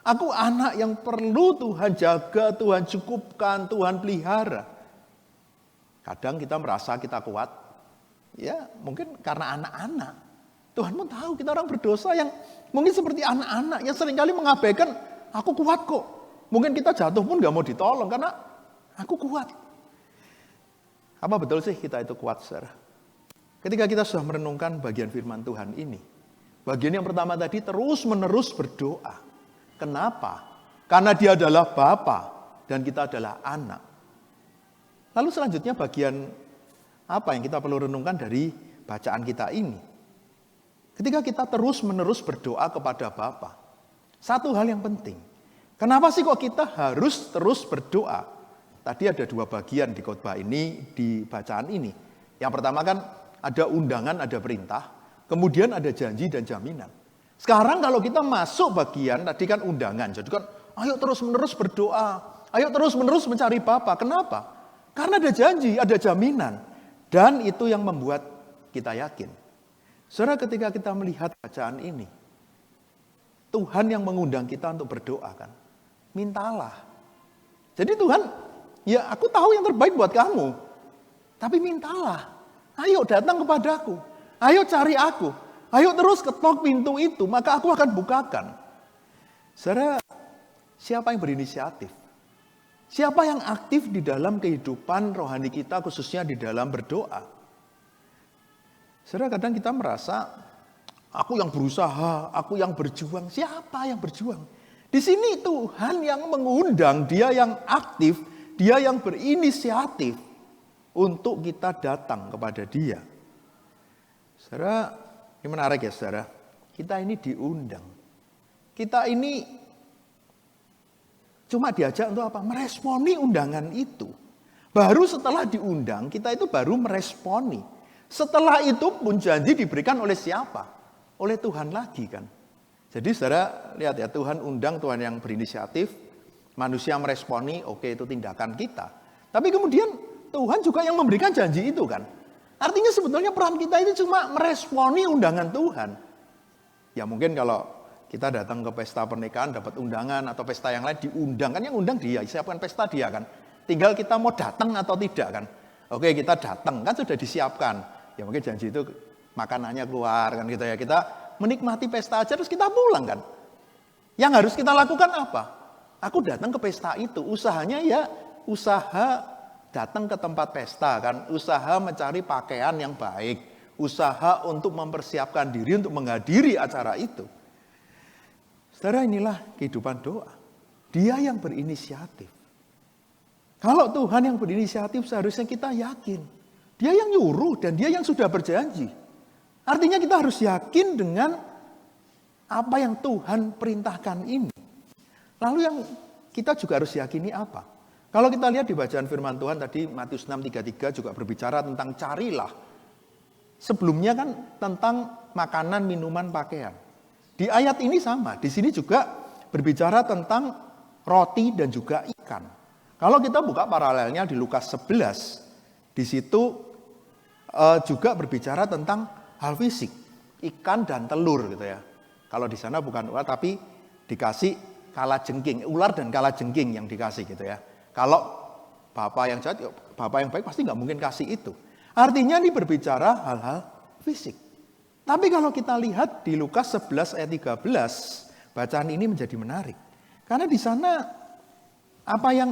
Aku anak yang perlu Tuhan jaga, Tuhan cukupkan, Tuhan pelihara. Kadang kita merasa kita kuat, ya mungkin karena anak-anak. Tuhan pun tahu kita orang berdosa yang mungkin seperti anak-anak yang seringkali mengabaikan, aku kuat kok. Mungkin kita jatuh pun gak mau ditolong karena aku kuat. Apa betul sih kita itu kuat, saudara? Ketika kita sudah merenungkan bagian firman Tuhan ini, Bagian yang pertama tadi terus-menerus berdoa. Kenapa? Karena dia adalah Bapa dan kita adalah anak. Lalu selanjutnya bagian apa yang kita perlu renungkan dari bacaan kita ini? Ketika kita terus-menerus berdoa kepada Bapa, satu hal yang penting. Kenapa sih kok kita harus terus berdoa? Tadi ada dua bagian di khotbah ini, di bacaan ini. Yang pertama kan ada undangan, ada perintah. Kemudian ada janji dan jaminan. Sekarang kalau kita masuk bagian, tadi kan undangan. Jadi kan, ayo terus-menerus berdoa. Ayo terus-menerus mencari Bapa. Kenapa? Karena ada janji, ada jaminan. Dan itu yang membuat kita yakin. Saudara, ketika kita melihat bacaan ini, Tuhan yang mengundang kita untuk berdoa kan. Mintalah. Jadi Tuhan, ya aku tahu yang terbaik buat kamu. Tapi mintalah. Ayo datang kepadaku. Ayo cari aku. Ayo terus ketok pintu itu, maka aku akan bukakan. Saudara, siapa yang berinisiatif? Siapa yang aktif di dalam kehidupan rohani kita, khususnya di dalam berdoa? Saudara, kadang kita merasa, aku yang berusaha, aku yang berjuang. Siapa yang berjuang? Di sini Tuhan yang mengundang, dia yang aktif, dia yang berinisiatif untuk kita datang kepada dia. Saudara, ini menarik ya saudara. Kita ini diundang. Kita ini cuma diajak untuk apa? Meresponi undangan itu. Baru setelah diundang, kita itu baru meresponi. Setelah itu pun janji diberikan oleh siapa? Oleh Tuhan lagi kan. Jadi saudara, lihat ya, Tuhan undang, Tuhan yang berinisiatif. Manusia meresponi, oke itu tindakan kita. Tapi kemudian Tuhan juga yang memberikan janji itu kan. Artinya sebetulnya peran kita itu cuma meresponi undangan Tuhan. Ya mungkin kalau kita datang ke pesta pernikahan dapat undangan atau pesta yang lain diundang. Kan yang undang dia, siapkan pesta dia kan. Tinggal kita mau datang atau tidak kan. Oke kita datang kan sudah disiapkan. Ya mungkin janji itu makanannya keluar kan gitu ya. Kita menikmati pesta aja terus kita pulang kan. Yang harus kita lakukan apa? Aku datang ke pesta itu. Usahanya ya usaha datang ke tempat pesta kan, usaha mencari pakaian yang baik, usaha untuk mempersiapkan diri untuk menghadiri acara itu. Saudara, inilah kehidupan doa. Dia yang berinisiatif. Kalau Tuhan yang berinisiatif seharusnya kita yakin. Dia yang nyuruh dan dia yang sudah berjanji. Artinya kita harus yakin dengan apa yang Tuhan perintahkan ini. Lalu yang kita juga harus yakini apa? Kalau kita lihat di bacaan firman Tuhan tadi Matius 6:33 juga berbicara tentang carilah. Sebelumnya kan tentang makanan, minuman, pakaian. Di ayat ini sama, di sini juga berbicara tentang roti dan juga ikan. Kalau kita buka paralelnya di Lukas 11, di situ juga berbicara tentang hal fisik, ikan dan telur gitu ya. Kalau di sana bukan ular tapi dikasih kalajengking, ular dan kalajengking yang dikasih gitu ya. Kalau bapak yang jahat, bapak yang baik pasti nggak mungkin kasih itu. Artinya ini berbicara hal-hal fisik. Tapi kalau kita lihat di Lukas 11 ayat 13, bacaan ini menjadi menarik. Karena di sana apa yang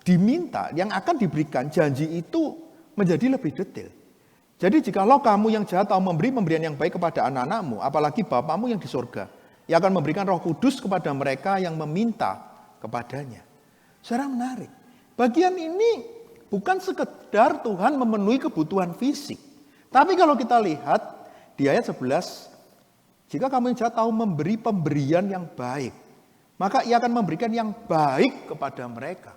diminta, yang akan diberikan, janji itu menjadi lebih detail. Jadi jikalau kamu yang jahat tahu memberi pemberian yang baik kepada anak-anakmu, apalagi Bapamu yang di surga, yang akan memberikan Roh Kudus kepada mereka yang meminta kepadanya. Saudara, menarik. Bagian ini bukan sekedar Tuhan memenuhi kebutuhan fisik. Tapi kalau kita lihat di ayat 11, jika kamu yang jahat tahu memberi pemberian yang baik, maka ia akan memberikan yang baik kepada mereka.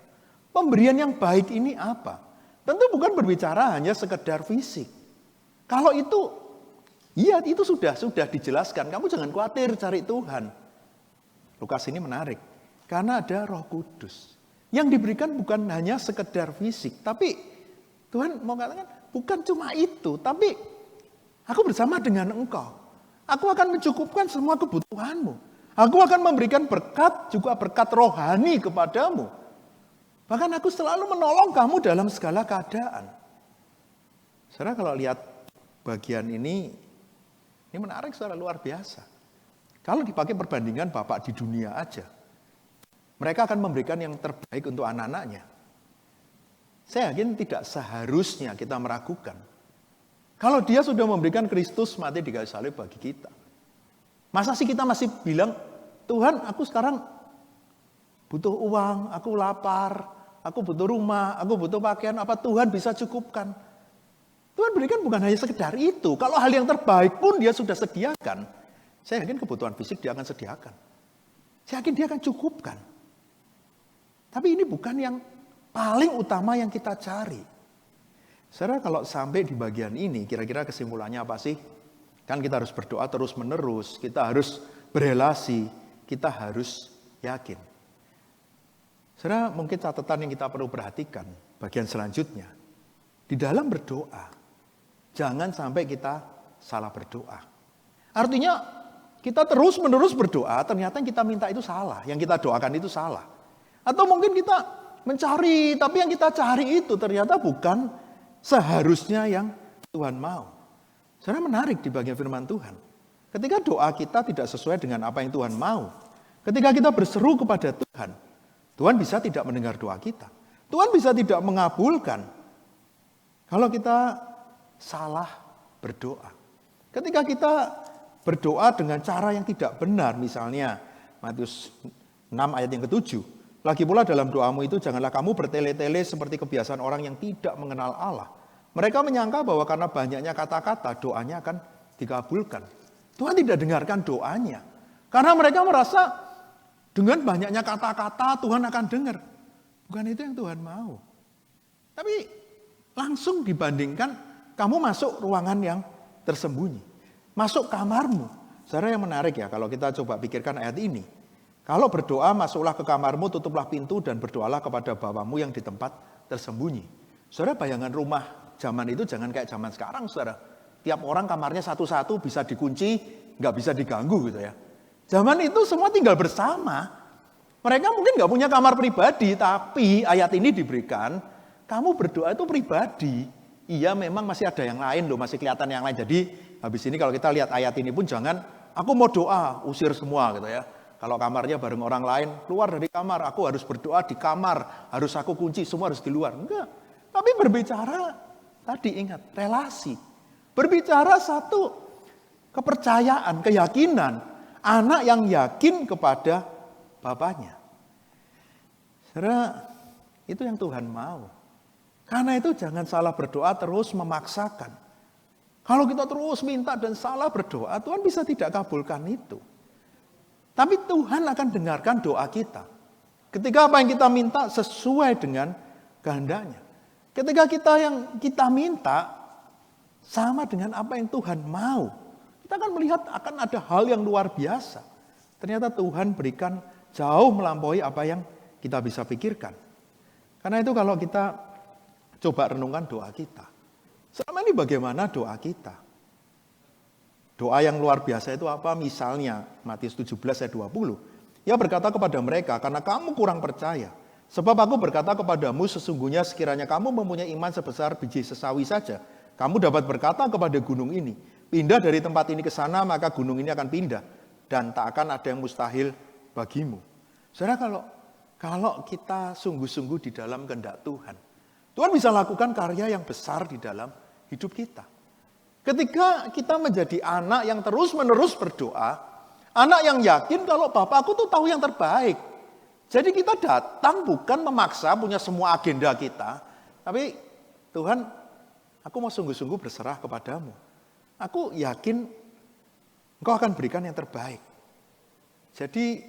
Pemberian yang baik ini apa? Tentu bukan berbicara hanya sekedar fisik. Kalau itu, iya itu sudah dijelaskan. Kamu jangan khawatir cari Tuhan. Lukas ini menarik. Karena ada Roh Kudus. Yang diberikan bukan hanya sekedar fisik, tapi Tuhan mau katakan bukan cuma itu, tapi aku bersama dengan engkau. Aku akan mencukupkan semua kebutuhanmu. Aku akan memberikan berkat, juga berkat rohani kepadamu. Bahkan aku selalu menolong kamu dalam segala keadaan. Saudara kalau lihat bagian ini menarik saudara, luar biasa. Kalau dipakai perbandingan Bapak di dunia aja. Mereka akan memberikan yang terbaik untuk anak-anaknya. Saya yakin tidak seharusnya kita meragukan. Kalau dia sudah memberikan Kristus mati di kayu salib bagi kita. Masa sih kita masih bilang, Tuhan aku sekarang butuh uang, aku lapar, aku butuh rumah, aku butuh pakaian, apa Tuhan bisa cukupkan? Tuhan berikan bukan hanya sekedar itu. Kalau hal yang terbaik pun dia sudah sediakan. Saya yakin kebutuhan fisik dia akan sediakan. Saya yakin dia akan cukupkan. Tapi ini bukan yang paling utama yang kita cari. Saudara, kalau sampai di bagian ini, kira-kira kesimpulannya apa sih? Kan kita harus berdoa terus-menerus, kita harus berelasi, kita harus yakin. Saudara, mungkin catatan yang kita perlu perhatikan, bagian selanjutnya. Di dalam berdoa, jangan sampai kita salah berdoa. Artinya, kita terus-menerus berdoa, ternyata yang kita minta itu salah, yang kita doakan itu salah. Atau mungkin kita mencari, tapi yang kita cari itu ternyata bukan seharusnya yang Tuhan mau. Saudara, menarik di bagian firman Tuhan. Ketika doa kita tidak sesuai dengan apa yang Tuhan mau, ketika kita berseru kepada Tuhan, Tuhan bisa tidak mendengar doa kita. Tuhan bisa tidak mengabulkan kalau kita salah berdoa. Ketika kita berdoa dengan cara yang tidak benar, misalnya Matius 6 ayat yang ke-7. Lagi pula dalam doamu itu janganlah kamu bertele-tele seperti kebiasaan orang yang tidak mengenal Allah. Mereka menyangka bahwa karena banyaknya kata-kata doanya akan dikabulkan. Tuhan tidak dengarkan doanya. Karena mereka merasa dengan banyaknya kata-kata Tuhan akan dengar. Bukan itu yang Tuhan mau. Tapi langsung dibandingkan kamu masuk ruangan yang tersembunyi. Masuk kamarmu. Saudara, yang menarik ya kalau kita coba pikirkan ayat ini. Kalau berdoa masuklah ke kamarmu, tutuplah pintu dan berdoalah kepada Bapamu yang di tempat tersembunyi. Saudara, bayangan rumah zaman itu jangan kayak zaman sekarang, saudara. Tiap orang kamarnya satu-satu bisa dikunci, nggak bisa diganggu gitu ya. Zaman itu semua tinggal bersama. Mereka mungkin nggak punya kamar pribadi, tapi ayat ini diberikan, kamu berdoa itu pribadi. Iya, memang masih ada yang lain loh, masih kelihatan yang lain. Jadi habis ini kalau kita lihat ayat ini pun jangan, aku mau doa, usir semua gitu ya. Kalau kamarnya bareng orang lain, keluar dari kamar, aku harus berdoa di kamar, harus aku kunci, semua harus di luar. Enggak. Tapi berbicara, tadi ingat, relasi. Berbicara satu kepercayaan, keyakinan. Anak yang yakin kepada bapaknya. Saudara, itu yang Tuhan mau. Karena itu jangan salah berdoa terus memaksakan. Kalau kita terus minta dan salah berdoa, Tuhan bisa tidak kabulkan itu. Tapi Tuhan akan dengarkan doa kita. Ketika apa yang kita minta sesuai dengan kehendaknya. Ketika kita minta sama dengan apa yang Tuhan mau. Kita akan melihat akan ada hal yang luar biasa. Ternyata Tuhan berikan jauh melampaui apa yang kita bisa pikirkan. Karena itu kalau kita coba renungkan doa kita. Selama ini bagaimana doa kita? Doa yang luar biasa itu apa? Misalnya Matius 17 ayat 20. Ia berkata kepada mereka, karena kamu kurang percaya. Sebab aku berkata kepadamu, sesungguhnya sekiranya kamu mempunyai iman sebesar biji sesawi saja, kamu dapat berkata kepada gunung ini, pindah dari tempat ini ke sana, maka gunung ini akan pindah. Dan tak akan ada yang mustahil bagimu. Saudara, kalau kita sungguh-sungguh di dalam kehendak Tuhan, Tuhan bisa lakukan karya yang besar di dalam hidup kita. Ketika kita menjadi anak yang terus-menerus berdoa, anak yang yakin kalau Bapakku tuh tahu yang terbaik. Jadi kita datang bukan memaksa punya semua agenda kita, tapi Tuhan, aku mau sungguh-sungguh berserah kepadamu. Aku yakin Engkau akan berikan yang terbaik. Jadi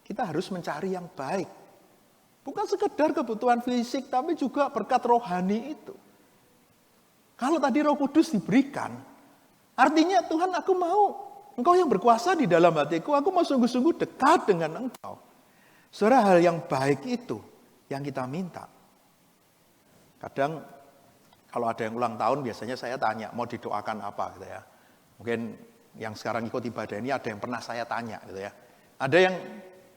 kita harus mencari yang baik. Bukan sekedar kebutuhan fisik, tapi juga berkat rohani itu. Kalau tadi Roh Kudus diberikan, artinya Tuhan, aku mau Engkau yang berkuasa di dalam hatiku, aku mau sungguh-sungguh dekat dengan Engkau. Saudara, hal yang baik itu yang kita minta. Kadang kalau ada yang ulang tahun, biasanya saya tanya, mau didoakan apa gitu ya. Mungkin yang sekarang ikut ibadah ini ada yang pernah saya tanya gitu ya. Ada yang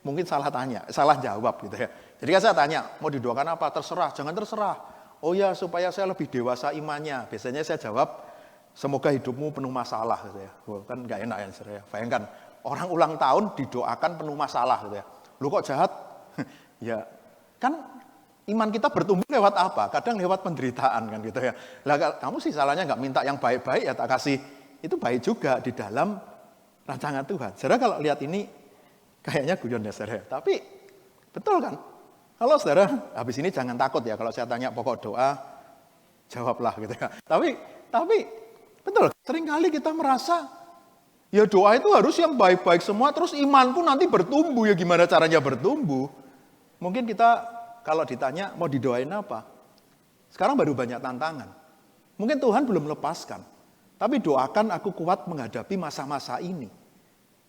mungkin salah tanya, salah jawab gitu ya. Jadi kan saya tanya, mau didoakan apa? Terserah, jangan terserah. Oh ya, supaya saya lebih dewasa imannya. Biasanya saya jawab, semoga hidupmu penuh masalah gitu ya. Wah, kan nggak enak ya saya. Bayangkan, orang ulang tahun didoakan penuh masalah gitu ya. Lu kok jahat? Ya, kan iman kita bertumbuh lewat apa? Kadang lewat penderitaan kan gitu ya. Lah kamu sih salahnya nggak minta yang baik-baik ya tak kasih. Itu baik juga di dalam rancangan Tuhan. Saudara kalau lihat ini kayaknya guyon ya saudara. Tapi betul kan? Kalau saudara habis ini jangan takut ya kalau saya tanya pokok doa, jawablah gitu ya. Tapi betul, seringkali kita merasa ya doa itu harus yang baik-baik semua, terus imanku nanti bertumbuh. Ya gimana caranya bertumbuh? Mungkin kita kalau ditanya mau didoain apa? Sekarang baru banyak tantangan. Mungkin Tuhan belum lepaskan. Tapi doakan aku kuat menghadapi masa-masa ini.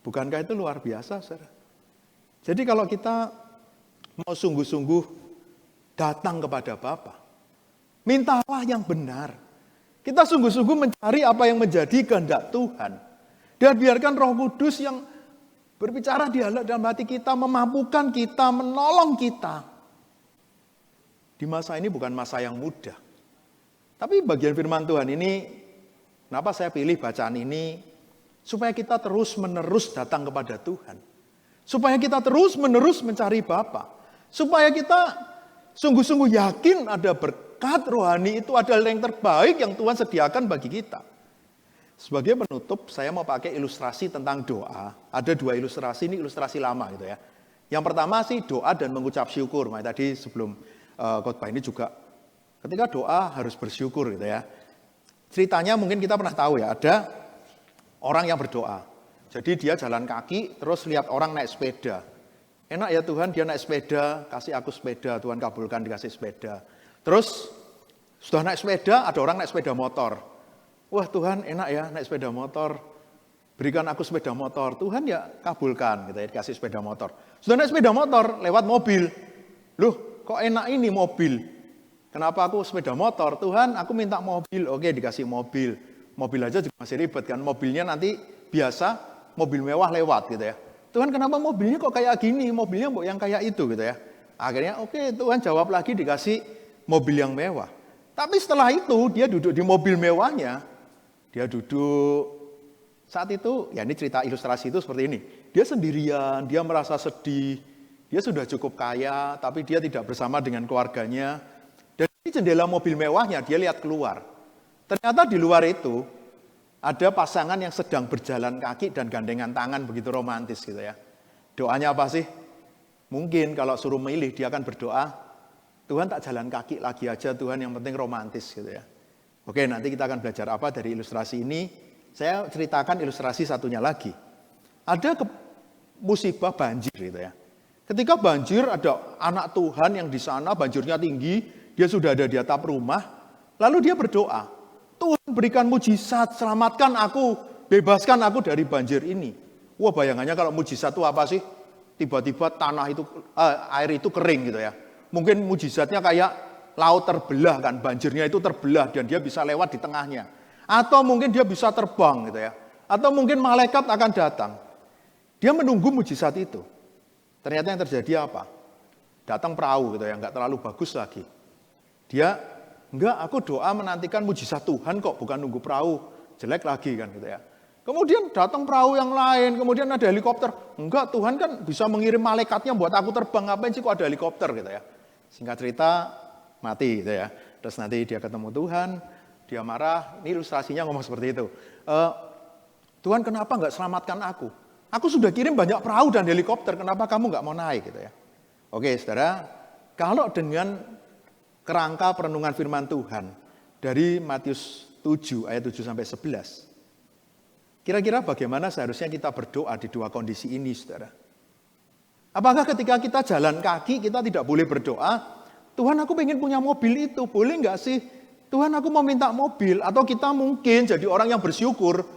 Bukankah itu luar biasa, saudara? Jadi kalau kita mau sungguh-sungguh datang kepada Bapa, mintalah yang benar. Kita sungguh-sungguh mencari apa yang menjadi kehendak Tuhan. Dan biarkan Roh Kudus yang berbicara di dalam hati kita, memampukan kita, menolong kita. Di masa ini bukan masa yang mudah. Tapi bagian firman Tuhan ini, kenapa saya pilih bacaan ini? Supaya kita terus-menerus datang kepada Tuhan. Supaya kita terus-menerus mencari Bapa. Supaya kita sungguh-sungguh yakin ada berkat rohani itu adalah yang terbaik yang Tuhan sediakan bagi kita. Sebagai penutup, saya mau pakai ilustrasi tentang doa. Ada 2 ilustrasi, ini ilustrasi lama gitu ya. Yang pertama sih doa dan mengucap syukur. Makanya tadi sebelum khotbah ini juga, ketika doa harus bersyukur gitu ya. Ceritanya mungkin kita pernah tahu ya, ada orang yang berdoa. Jadi dia jalan kaki, terus lihat orang naik sepeda. Enak ya Tuhan, dia naik sepeda, kasih aku sepeda, Tuhan kabulkan dikasih sepeda. Terus sudah naik sepeda, ada orang naik sepeda motor. Wah Tuhan enak ya naik sepeda motor, berikan aku sepeda motor. Tuhan ya kabulkan gitu ya, dikasih sepeda motor. Sudah naik sepeda motor, lewat mobil. Loh kok enak ini mobil? Kenapa aku sepeda motor? Tuhan aku minta mobil, oke dikasih mobil. Mobil aja juga masih ribet kan, mobilnya nanti biasa, mobil mewah lewat gitu ya. Tuhan kenapa mobilnya kok kayak gini, mobilnya yang kayak itu gitu ya. Akhirnya oke, Tuhan jawab lagi dikasih mobil yang mewah. Tapi setelah itu dia duduk di mobil mewahnya, dia duduk saat itu, ya ini cerita ilustrasi itu seperti ini. Dia sendirian, dia merasa sedih, dia sudah cukup kaya, tapi dia tidak bersama dengan keluarganya. Dan di jendela mobil mewahnya dia lihat keluar. Ternyata di luar itu ada pasangan yang sedang berjalan kaki dan gandengan tangan begitu romantis gitu ya. Doanya apa sih? Mungkin kalau suruh milih dia akan berdoa, Tuhan tak jalan kaki lagi aja Tuhan, yang penting romantis gitu ya. Oke, nanti kita akan belajar apa dari ilustrasi ini. Saya ceritakan ilustrasi satunya lagi. Ada musibah banjir gitu ya. Ketika banjir ada anak Tuhan yang di sana, banjirnya tinggi, dia sudah ada di atap rumah, lalu dia berdoa, Tuhan berikan mujizat, selamatkan aku, bebaskan aku dari banjir ini. Wah bayangannya kalau mujizat itu apa sih? Tiba-tiba tanah itu, air itu kering gitu ya. Mungkin mujizatnya kayak laut terbelah kan, banjirnya itu terbelah dan dia bisa lewat di tengahnya. Atau mungkin dia bisa terbang gitu ya. Atau mungkin malaikat akan datang. Dia menunggu mujizat itu. Ternyata yang terjadi apa? Datang perahu gitu ya, nggak terlalu bagus lagi. Dia, enggak, aku doa menantikan mujizat Tuhan kok, bukan nunggu perahu. Jelek lagi kan gitu ya. Kemudian datang perahu yang lain, kemudian ada helikopter. Enggak, Tuhan kan bisa mengirim malaikatnya buat aku terbang, ngapain sih kok ada helikopter gitu ya. Singkat cerita, mati gitu ya. Terus nanti dia ketemu Tuhan, dia marah, ini ilustrasinya ngomong seperti itu. Tuhan kenapa enggak selamatkan aku? Aku sudah kirim banyak perahu dan helikopter, kenapa kamu enggak mau naik gitu ya. Oke saudara, kalau dengan kerangka perenungan firman Tuhan dari Matius 7 ayat 7 sampai 11. Kira-kira bagaimana seharusnya kita berdoa di dua kondisi ini, Saudara? Apakah ketika kita jalan kaki kita tidak boleh berdoa, Tuhan aku pengen punya mobil itu, boleh enggak sih? Tuhan aku mau minta mobil, atau kita mungkin jadi orang yang bersyukur,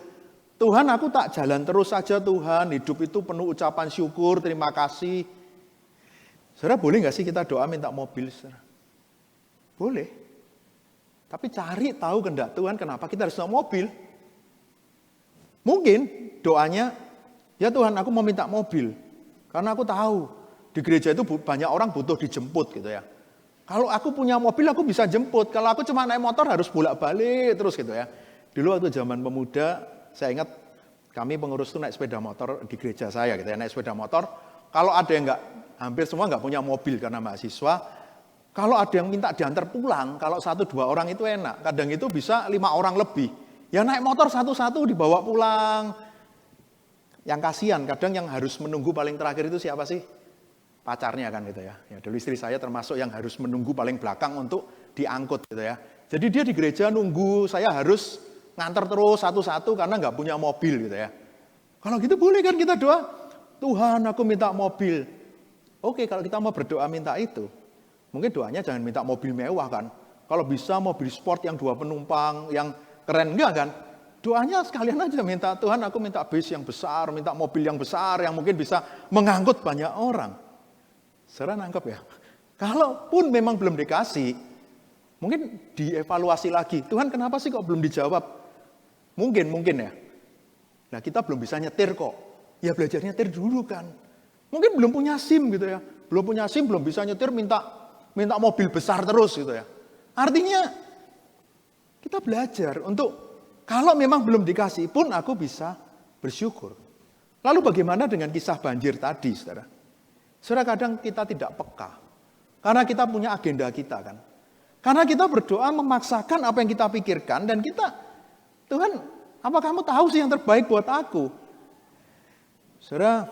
Tuhan aku tak jalan terus saja Tuhan, hidup itu penuh ucapan syukur, terima kasih. Saudara boleh enggak sih kita doa minta mobil, Saudara? Boleh. Tapi cari tahu kehendak Tuhan kenapa kita harus minta mobil. Mungkin doanya, ya Tuhan aku mau minta mobil. Karena aku tahu di gereja itu banyak orang butuh dijemput gitu ya. Kalau aku punya mobil aku bisa jemput. Kalau aku cuma naik motor harus bolak-balik terus gitu ya. Dulu waktu zaman pemuda, saya ingat kami pengurus itu naik sepeda motor di gereja saya gitu ya. Naik sepeda motor, kalau ada yang hampir semua nggak punya mobil karena mahasiswa. Kalau ada yang minta diantar pulang, kalau 1-2 orang itu enak. Kadang itu bisa 5 orang lebih. Ya naik motor satu-satu dibawa pulang. Yang kasihan, kadang yang harus menunggu paling terakhir itu siapa sih? Pacarnya kan gitu ya. Ya dulu istri saya termasuk yang harus menunggu paling belakang untuk diangkut gitu ya. Jadi dia di gereja nunggu, saya harus nganter terus satu-satu karena nggak punya mobil gitu ya. Kalau gitu boleh kan kita doa, Tuhan aku minta mobil. Oke, kalau kita mau berdoa minta itu, mungkin doanya jangan minta mobil mewah kan. Kalau bisa mobil sport yang 2 penumpang, yang keren, enggak kan? Doanya sekalian aja minta, Tuhan aku minta bis yang besar, minta mobil yang besar, yang mungkin bisa mengangkut banyak orang. Saudara nangkep ya? Kalaupun memang belum dikasih, mungkin dievaluasi lagi. Tuhan kenapa sih kok belum dijawab? Mungkin ya. Nah kita belum bisa nyetir kok. Ya belajar nyetir dulu kan. Mungkin belum punya SIM gitu ya. Belum punya SIM, belum bisa nyetir, minta mobil besar terus gitu ya. Artinya kita belajar untuk kalau memang belum dikasih pun aku bisa bersyukur. Lalu bagaimana dengan kisah banjir tadi, saudara? Saudara kadang kita tidak peka. Karena kita punya agenda kita kan. Karena kita berdoa memaksakan apa yang kita pikirkan dan kita, Tuhan, apa kamu tahu sih yang terbaik buat aku? Saudara,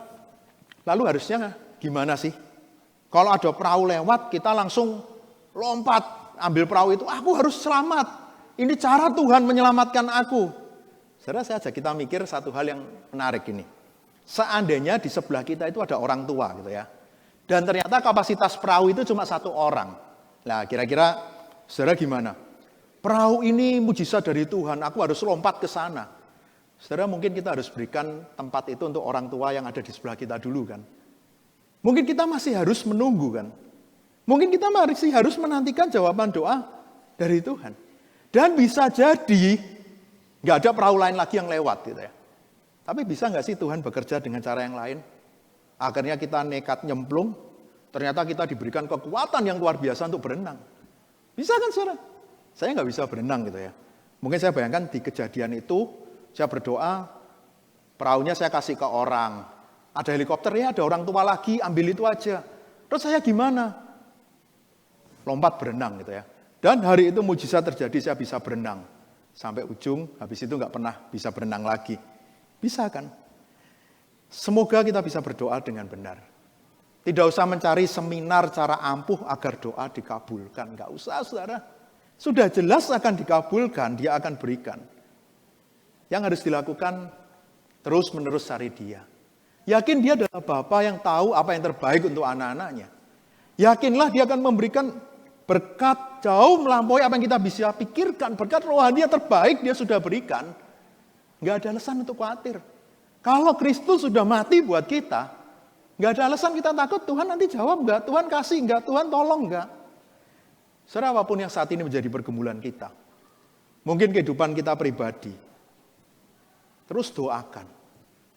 lalu harusnya gimana sih? Kalau ada perahu lewat, kita langsung lompat, ambil perahu itu, aku harus selamat. Ini cara Tuhan menyelamatkan aku. Saudara, saya ajak kita mikir satu hal yang menarik ini. Seandainya di sebelah kita itu ada orang tua gitu ya. Dan ternyata kapasitas perahu itu cuma 1 orang. Nah kira-kira saudara gimana? Perahu ini mujizat dari Tuhan, aku harus lompat ke sana. Saudara mungkin kita harus berikan tempat itu untuk orang tua yang ada di sebelah kita dulu kan. Mungkin kita masih harus menunggu kan. Mungkin kita masih harus menantikan jawaban doa dari Tuhan. Dan bisa jadi nggak ada perahu lain lagi yang lewat gitu ya. Tapi bisa nggak sih Tuhan bekerja dengan cara yang lain? Akhirnya kita nekat nyemplung, ternyata kita diberikan kekuatan yang luar biasa untuk berenang. Bisa kan saudara? Saya nggak bisa berenang gitu ya. Mungkin saya bayangkan di kejadian itu, saya berdoa, perahunya saya kasih ke orang. Ada helikopter, ya ada orang tua lagi, ambil itu aja. Terus saya gimana? Lompat berenang gitu ya. Dan hari itu mujizat terjadi, saya bisa berenang. Sampai ujung, habis itu nggak pernah bisa berenang lagi. Bisa kan? Semoga kita bisa berdoa dengan benar. Tidak usah mencari seminar cara ampuh agar doa dikabulkan. Nggak usah, saudara. Sudah jelas akan dikabulkan, dia akan berikan. Yang harus dilakukan, terus-menerus cari dia. Yakin dia adalah Bapa yang tahu apa yang terbaik untuk anak-anaknya. Yakinlah dia akan memberikan berkat jauh melampaui apa yang kita bisa pikirkan. Berkat rohani yang terbaik dia sudah berikan. Nggak ada alasan untuk khawatir. Kalau Kristus sudah mati buat kita, nggak ada alasan kita takut. Tuhan nanti jawab nggak? Tuhan kasih nggak? Tuhan tolong nggak? Saudara, apapun yang saat ini menjadi pergumulan kita. Mungkin kehidupan kita pribadi. Terus doakan.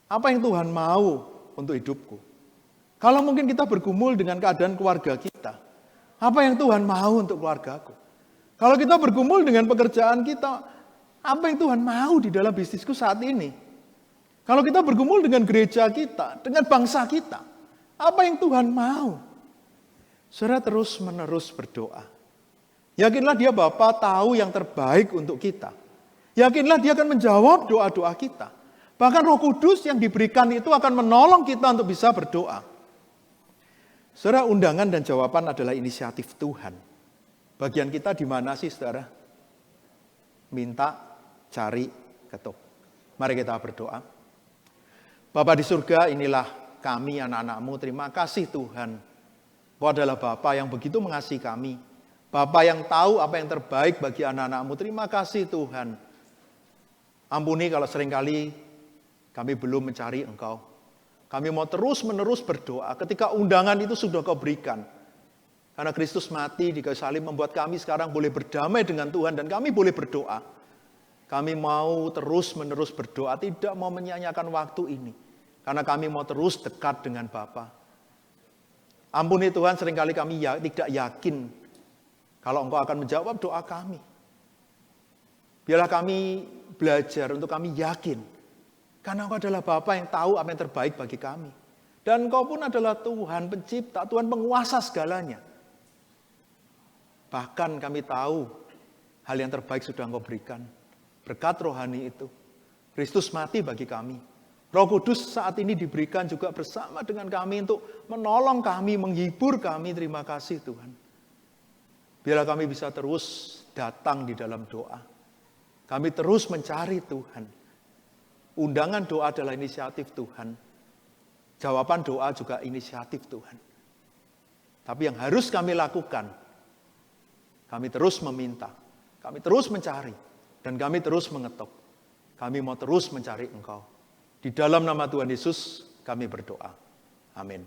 Apa yang Tuhan mau untuk hidupku? Kalau mungkin kita bergumul dengan keadaan keluarga kita. Apa yang Tuhan mau untuk keluargaku? Kalau kita bergumul dengan pekerjaan kita, apa yang Tuhan mau di dalam bisnisku saat ini? Kalau kita bergumul dengan gereja kita, dengan bangsa kita, apa yang Tuhan mau? Saudara terus-menerus berdoa. Yakinlah dia Bapa tahu yang terbaik untuk kita. Yakinlah dia akan menjawab doa-doa kita. Bahkan Roh Kudus yang diberikan itu akan menolong kita untuk bisa berdoa. Saudara, undangan dan jawaban adalah inisiatif Tuhan. Bagian kita di mana sih, saudara? Minta, cari, ketuk. Mari kita berdoa. Bapa di surga, inilah kami anak-anak-Mu. Terima kasih Tuhan. Kau adalah Bapa yang begitu mengasihi kami. Bapa yang tahu apa yang terbaik bagi anak-anak-Mu. Terima kasih Tuhan. Ampuni kalau seringkali kami belum mencari Engkau. Kami mau terus-menerus berdoa ketika undangan itu sudah Kau berikan. Karena Kristus mati di kayu salib membuat kami sekarang boleh berdamai dengan Tuhan dan kami boleh berdoa. Kami mau terus-menerus berdoa, tidak mau menyia-nyiakan waktu ini. Karena kami mau terus dekat dengan Bapa. Ampuni Tuhan, seringkali kami tidak yakin kalau Engkau akan menjawab doa kami. Biarlah kami belajar untuk kami yakin. Karena Engkau adalah Bapa yang tahu apa yang terbaik bagi kami. Dan Engkau pun adalah Tuhan pencipta, Tuhan penguasa segalanya. Bahkan kami tahu hal yang terbaik sudah Engkau berikan. Berkat rohani itu. Kristus mati bagi kami. Roh Kudus saat ini diberikan juga bersama dengan kami untuk menolong kami, menghibur kami. Terima kasih Tuhan. Biarlah kami bisa terus datang di dalam doa. Kami terus mencari Tuhan. Undangan doa adalah inisiatif Tuhan. Jawaban doa juga inisiatif Tuhan. Tapi yang harus kami lakukan, kami terus meminta, kami terus mencari, dan kami terus mengetuk. Kami mau terus mencari Engkau. Di dalam nama Tuhan Yesus kami berdoa. Amin.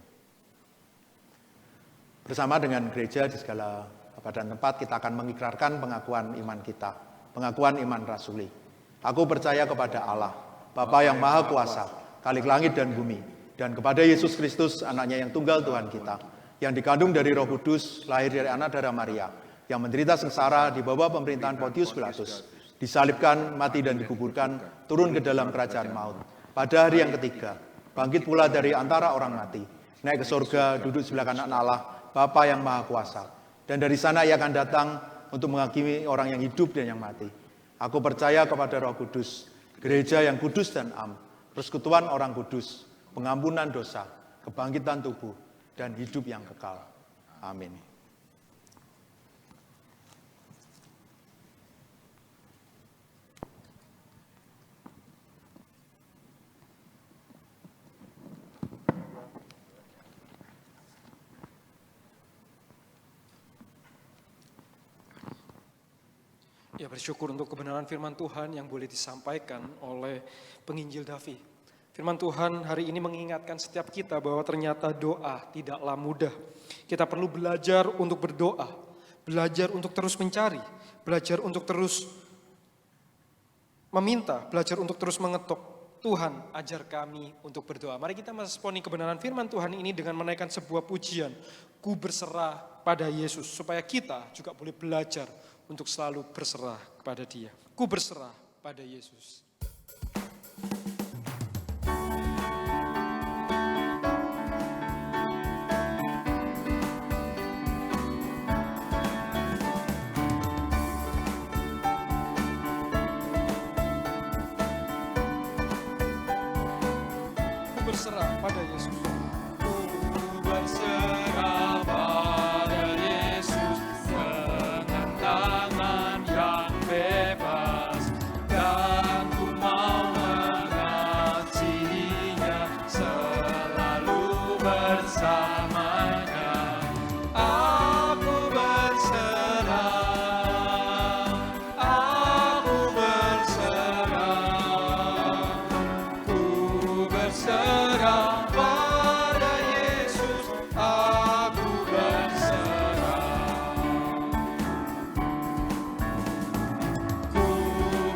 Bersama dengan gereja di segala dan tempat kita akan mengikrarkan pengakuan iman kita. Pengakuan iman rasuli. Aku percaya kepada Allah, Bapa yang Maha Kuasa, Khalik langit dan bumi. Dan kepada Yesus Kristus, anaknya yang tunggal Tuhan kita. Yang dikandung dari Roh Kudus, lahir dari anak darah Maria. Yang menderita sengsara di bawah pemerintahan Pontius Pilatus. Disalibkan, mati dan dikuburkan, turun ke dalam kerajaan maut. Pada hari yang ketiga, bangkit pula dari antara orang mati. Naik ke surga, duduk sebelah kanan Allah, Bapa yang Maha Kuasa. Dan dari sana ia akan datang untuk menghakimi orang yang hidup dan yang mati. Aku percaya kepada Roh Kudus, gereja yang kudus dan am, persekutuan orang kudus, pengampunan dosa, kebangkitan tubuh, dan hidup yang kekal. Amin. Ya, bersyukur untuk kebenaran firman Tuhan yang boleh disampaikan oleh penginjil Davi. Firman Tuhan hari ini mengingatkan setiap kita bahwa ternyata doa tidaklah mudah. Kita perlu belajar untuk berdoa, belajar untuk terus mencari, belajar untuk terus meminta, belajar untuk terus mengetuk. Tuhan, ajar kami untuk berdoa. Mari kita meresponi kebenaran firman Tuhan ini dengan menaikkan sebuah pujian. Ku berserah pada Yesus, supaya kita juga boleh belajar untuk selalu berserah kepada Dia. Ku berserah pada Yesus. Ku berserah pada Yesus. Ku berserah pada Yesus dengan tangan yang bebas, dan ku mau mengasihinya, selalu bersamanya. Aku berserah, aku berserah, ku berserah pada Yesus, aku berserah. Ku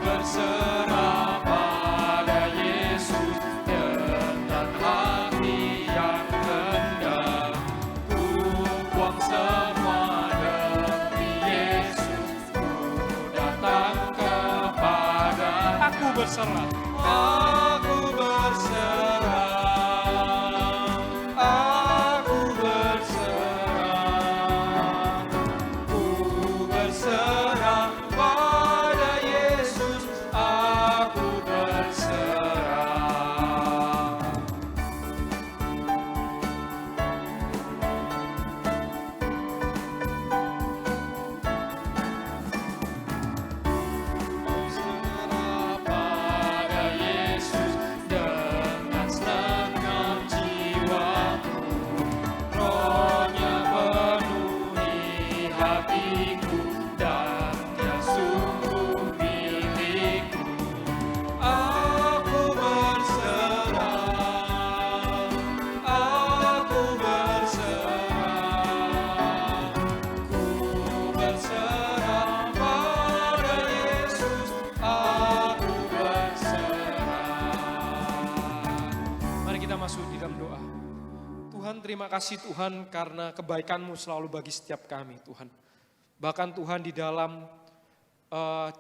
berserah pada Yesus dengan hati yang rendah. Ku buang semua demi Yesus, ku datang kepada. Aku berserah. Aku berserah, aku berserah, ku berserah pada Yesus, aku berserah. Berserah pada Yesus dengan segenap jiwaku, Roh-Nya penuhi hatiku, dan Dia sungguh milikku. Aku berserah, aku berserah, ku berserah pada Yesus, aku berserah. Mari kita masuk di dalam doa. Tuhan, terima kasih Tuhan karena kebaikan-Mu selalu bagi setiap kami Tuhan. Bahkan Tuhan di dalam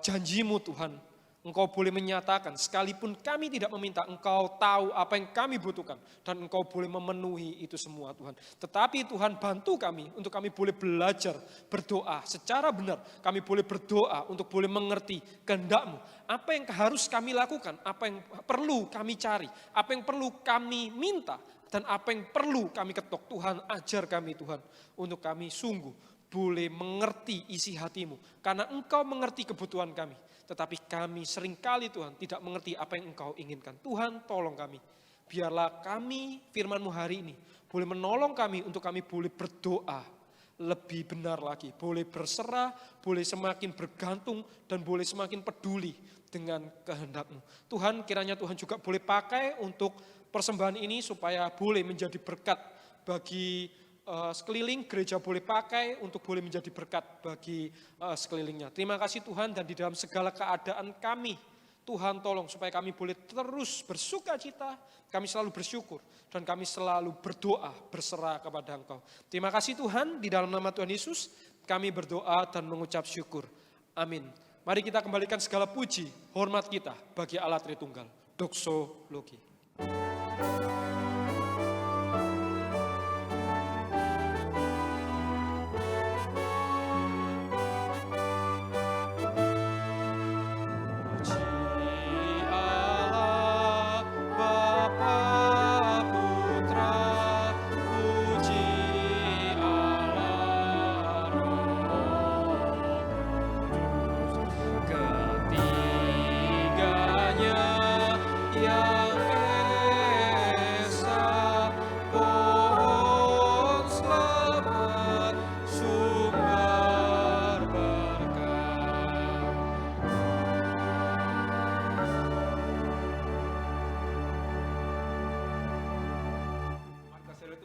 janji-Mu Tuhan, Engkau boleh menyatakan, sekalipun kami tidak meminta, Engkau tahu apa yang kami butuhkan. Dan Engkau boleh memenuhi itu semua Tuhan. Tetapi Tuhan bantu kami untuk kami boleh belajar berdoa secara benar. Kami boleh berdoa untuk boleh mengerti kehendak-Mu. Apa yang harus kami lakukan, apa yang perlu kami cari, apa yang perlu kami minta. Dan apa yang perlu kami ketok. Tuhan ajar kami Tuhan untuk kami sungguh boleh mengerti isi hati-Mu. Karena Engkau mengerti kebutuhan kami. Tetapi kami seringkali Tuhan tidak mengerti apa yang Engkau inginkan. Tuhan tolong kami. Biarlah kami firman-Mu hari ini boleh menolong kami untuk kami boleh berdoa lebih benar lagi. Boleh berserah, boleh semakin bergantung dan boleh semakin peduli dengan kehendak-Mu. Tuhan kiranya Tuhan juga boleh pakai untuk persembahan ini supaya boleh menjadi berkat bagi sekeliling, gereja boleh pakai untuk boleh menjadi berkat bagi sekelilingnya. Terima kasih Tuhan, dan di dalam segala keadaan kami, Tuhan tolong supaya kami boleh terus bersuka cita, kami selalu bersyukur, dan kami selalu berdoa, berserah kepada Engkau. Terima kasih Tuhan, di dalam nama Tuhan Yesus, kami berdoa dan mengucap syukur. Amin. Mari kita kembalikan segala puji, hormat kita bagi Allah Tritunggal. Doxologi.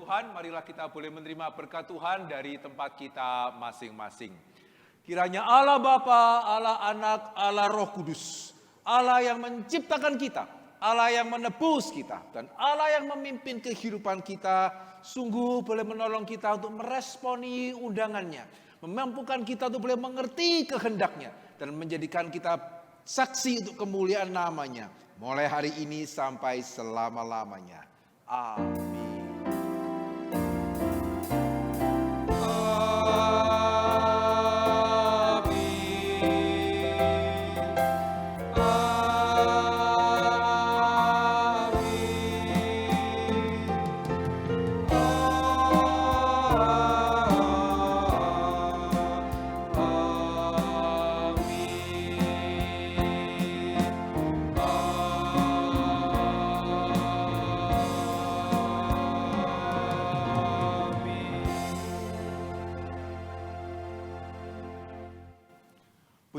Tuhan, marilah kita boleh menerima berkat Tuhan dari tempat kita masing-masing. Kiranya Allah Bapa, Allah Anak, Allah Roh Kudus, Allah yang menciptakan kita, Allah yang menebus kita, dan Allah yang memimpin kehidupan kita, sungguh boleh menolong kita untuk meresponi undangannya, memampukan kita untuk boleh mengerti kehendaknya, dan menjadikan kita saksi untuk kemuliaan namanya, mulai hari ini sampai selama-lamanya. Amin.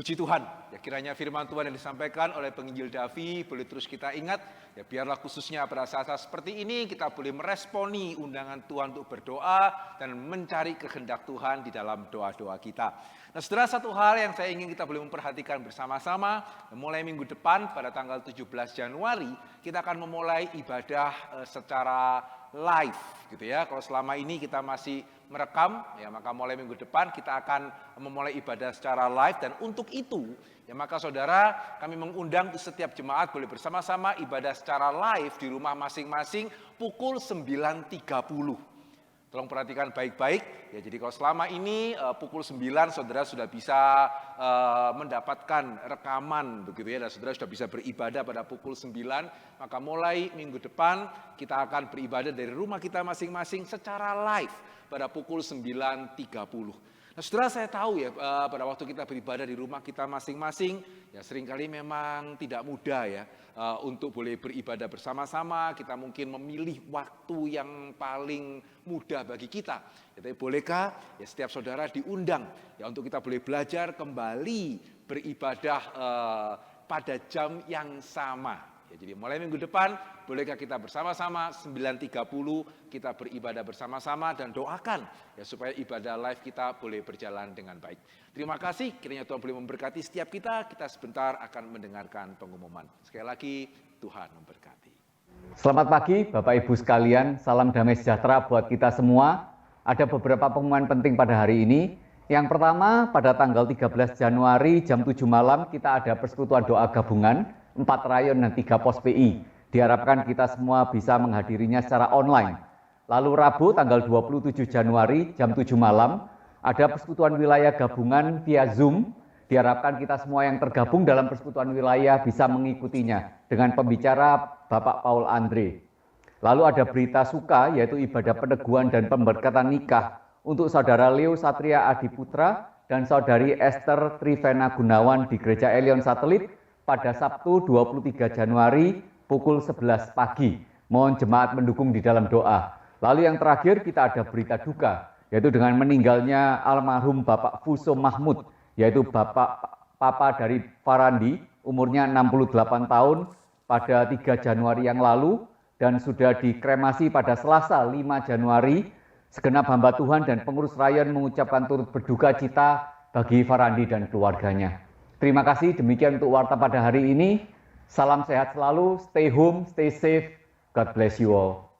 Puji Tuhan, ya kiranya firman Tuhan yang disampaikan oleh penginjil Davi boleh terus kita ingat, ya biarlah khususnya pada saat-saat seperti ini kita boleh meresponi undangan Tuhan untuk berdoa dan mencari kehendak Tuhan di dalam doa-doa kita. Nah, saudara, satu hal yang saya ingin kita boleh memperhatikan bersama-sama, mulai minggu depan pada tanggal 17 Januari, kita akan memulai ibadah secara live gitu ya. Kalau selama ini kita masih merekam, ya maka mulai minggu depan kita akan memulai ibadah secara live, dan untuk itu ya maka saudara, kami mengundang setiap jemaat boleh bersama-sama ibadah secara live di rumah masing-masing pukul 9.30. Tolong perhatikan baik-baik ya. Jadi kalau selama ini pukul 9 saudara sudah bisa mendapatkan rekaman begitu ya, dan saudara sudah bisa beribadah pada pukul 9, maka mulai minggu depan kita akan beribadah dari rumah kita masing-masing secara live pada pukul 9.30. Nah, saudara, saya tahu ya pada waktu kita beribadah di rumah kita masing-masing ya seringkali memang tidak mudah ya untuk boleh beribadah bersama-sama. Kita mungkin memilih waktu yang paling mudah bagi kita. Ya, tapi bolehkah ya setiap saudara diundang ya untuk kita boleh belajar kembali beribadah pada jam yang sama. Ya, jadi mulai minggu depan, bolehkah kita bersama-sama 9.30 kita beribadah bersama-sama dan doakan ya supaya ibadah live kita boleh berjalan dengan baik. Terima kasih, kiranya Tuhan boleh memberkati setiap kita. Kita sebentar akan mendengarkan pengumuman. Sekali lagi, Tuhan memberkati. Selamat pagi Bapak Ibu sekalian, salam damai sejahtera buat kita semua. Ada beberapa pengumuman penting pada hari ini. Yang pertama, pada tanggal 13 Januari jam 7 malam kita ada persekutuan doa gabungan 4 rayon dan 3 pos PI. Diharapkan kita semua bisa menghadirinya secara online. Lalu Rabu tanggal 27 Januari jam 7 malam ada persekutuan wilayah gabungan via Zoom. Diharapkan kita semua yang tergabung dalam persekutuan wilayah bisa mengikutinya dengan pembicara Bapak Paul Andre. Lalu ada berita suka yaitu ibadah peneguhan dan pemberkatan nikah untuk Saudara Leo Satria Adiputra dan Saudari Esther Trivena Gunawan di Gereja Elion Satelit pada Sabtu 23 Januari pukul 11 pagi. Mohon jemaat mendukung di dalam doa. Lalu yang terakhir kita ada berita duka, yaitu dengan meninggalnya almarhum Bapak Fuso Mahmud, yaitu Papa dari Farandi, umurnya 68 tahun pada 3 Januari yang lalu, dan sudah dikremasi pada Selasa 5 Januari. Segenap hamba Tuhan dan pengurus rayon mengucapkan turut berduka cita bagi Farandi dan keluarganya. Terima kasih, demikian untuk Warta pada hari ini. Salam sehat selalu, stay home, stay safe, God bless you all.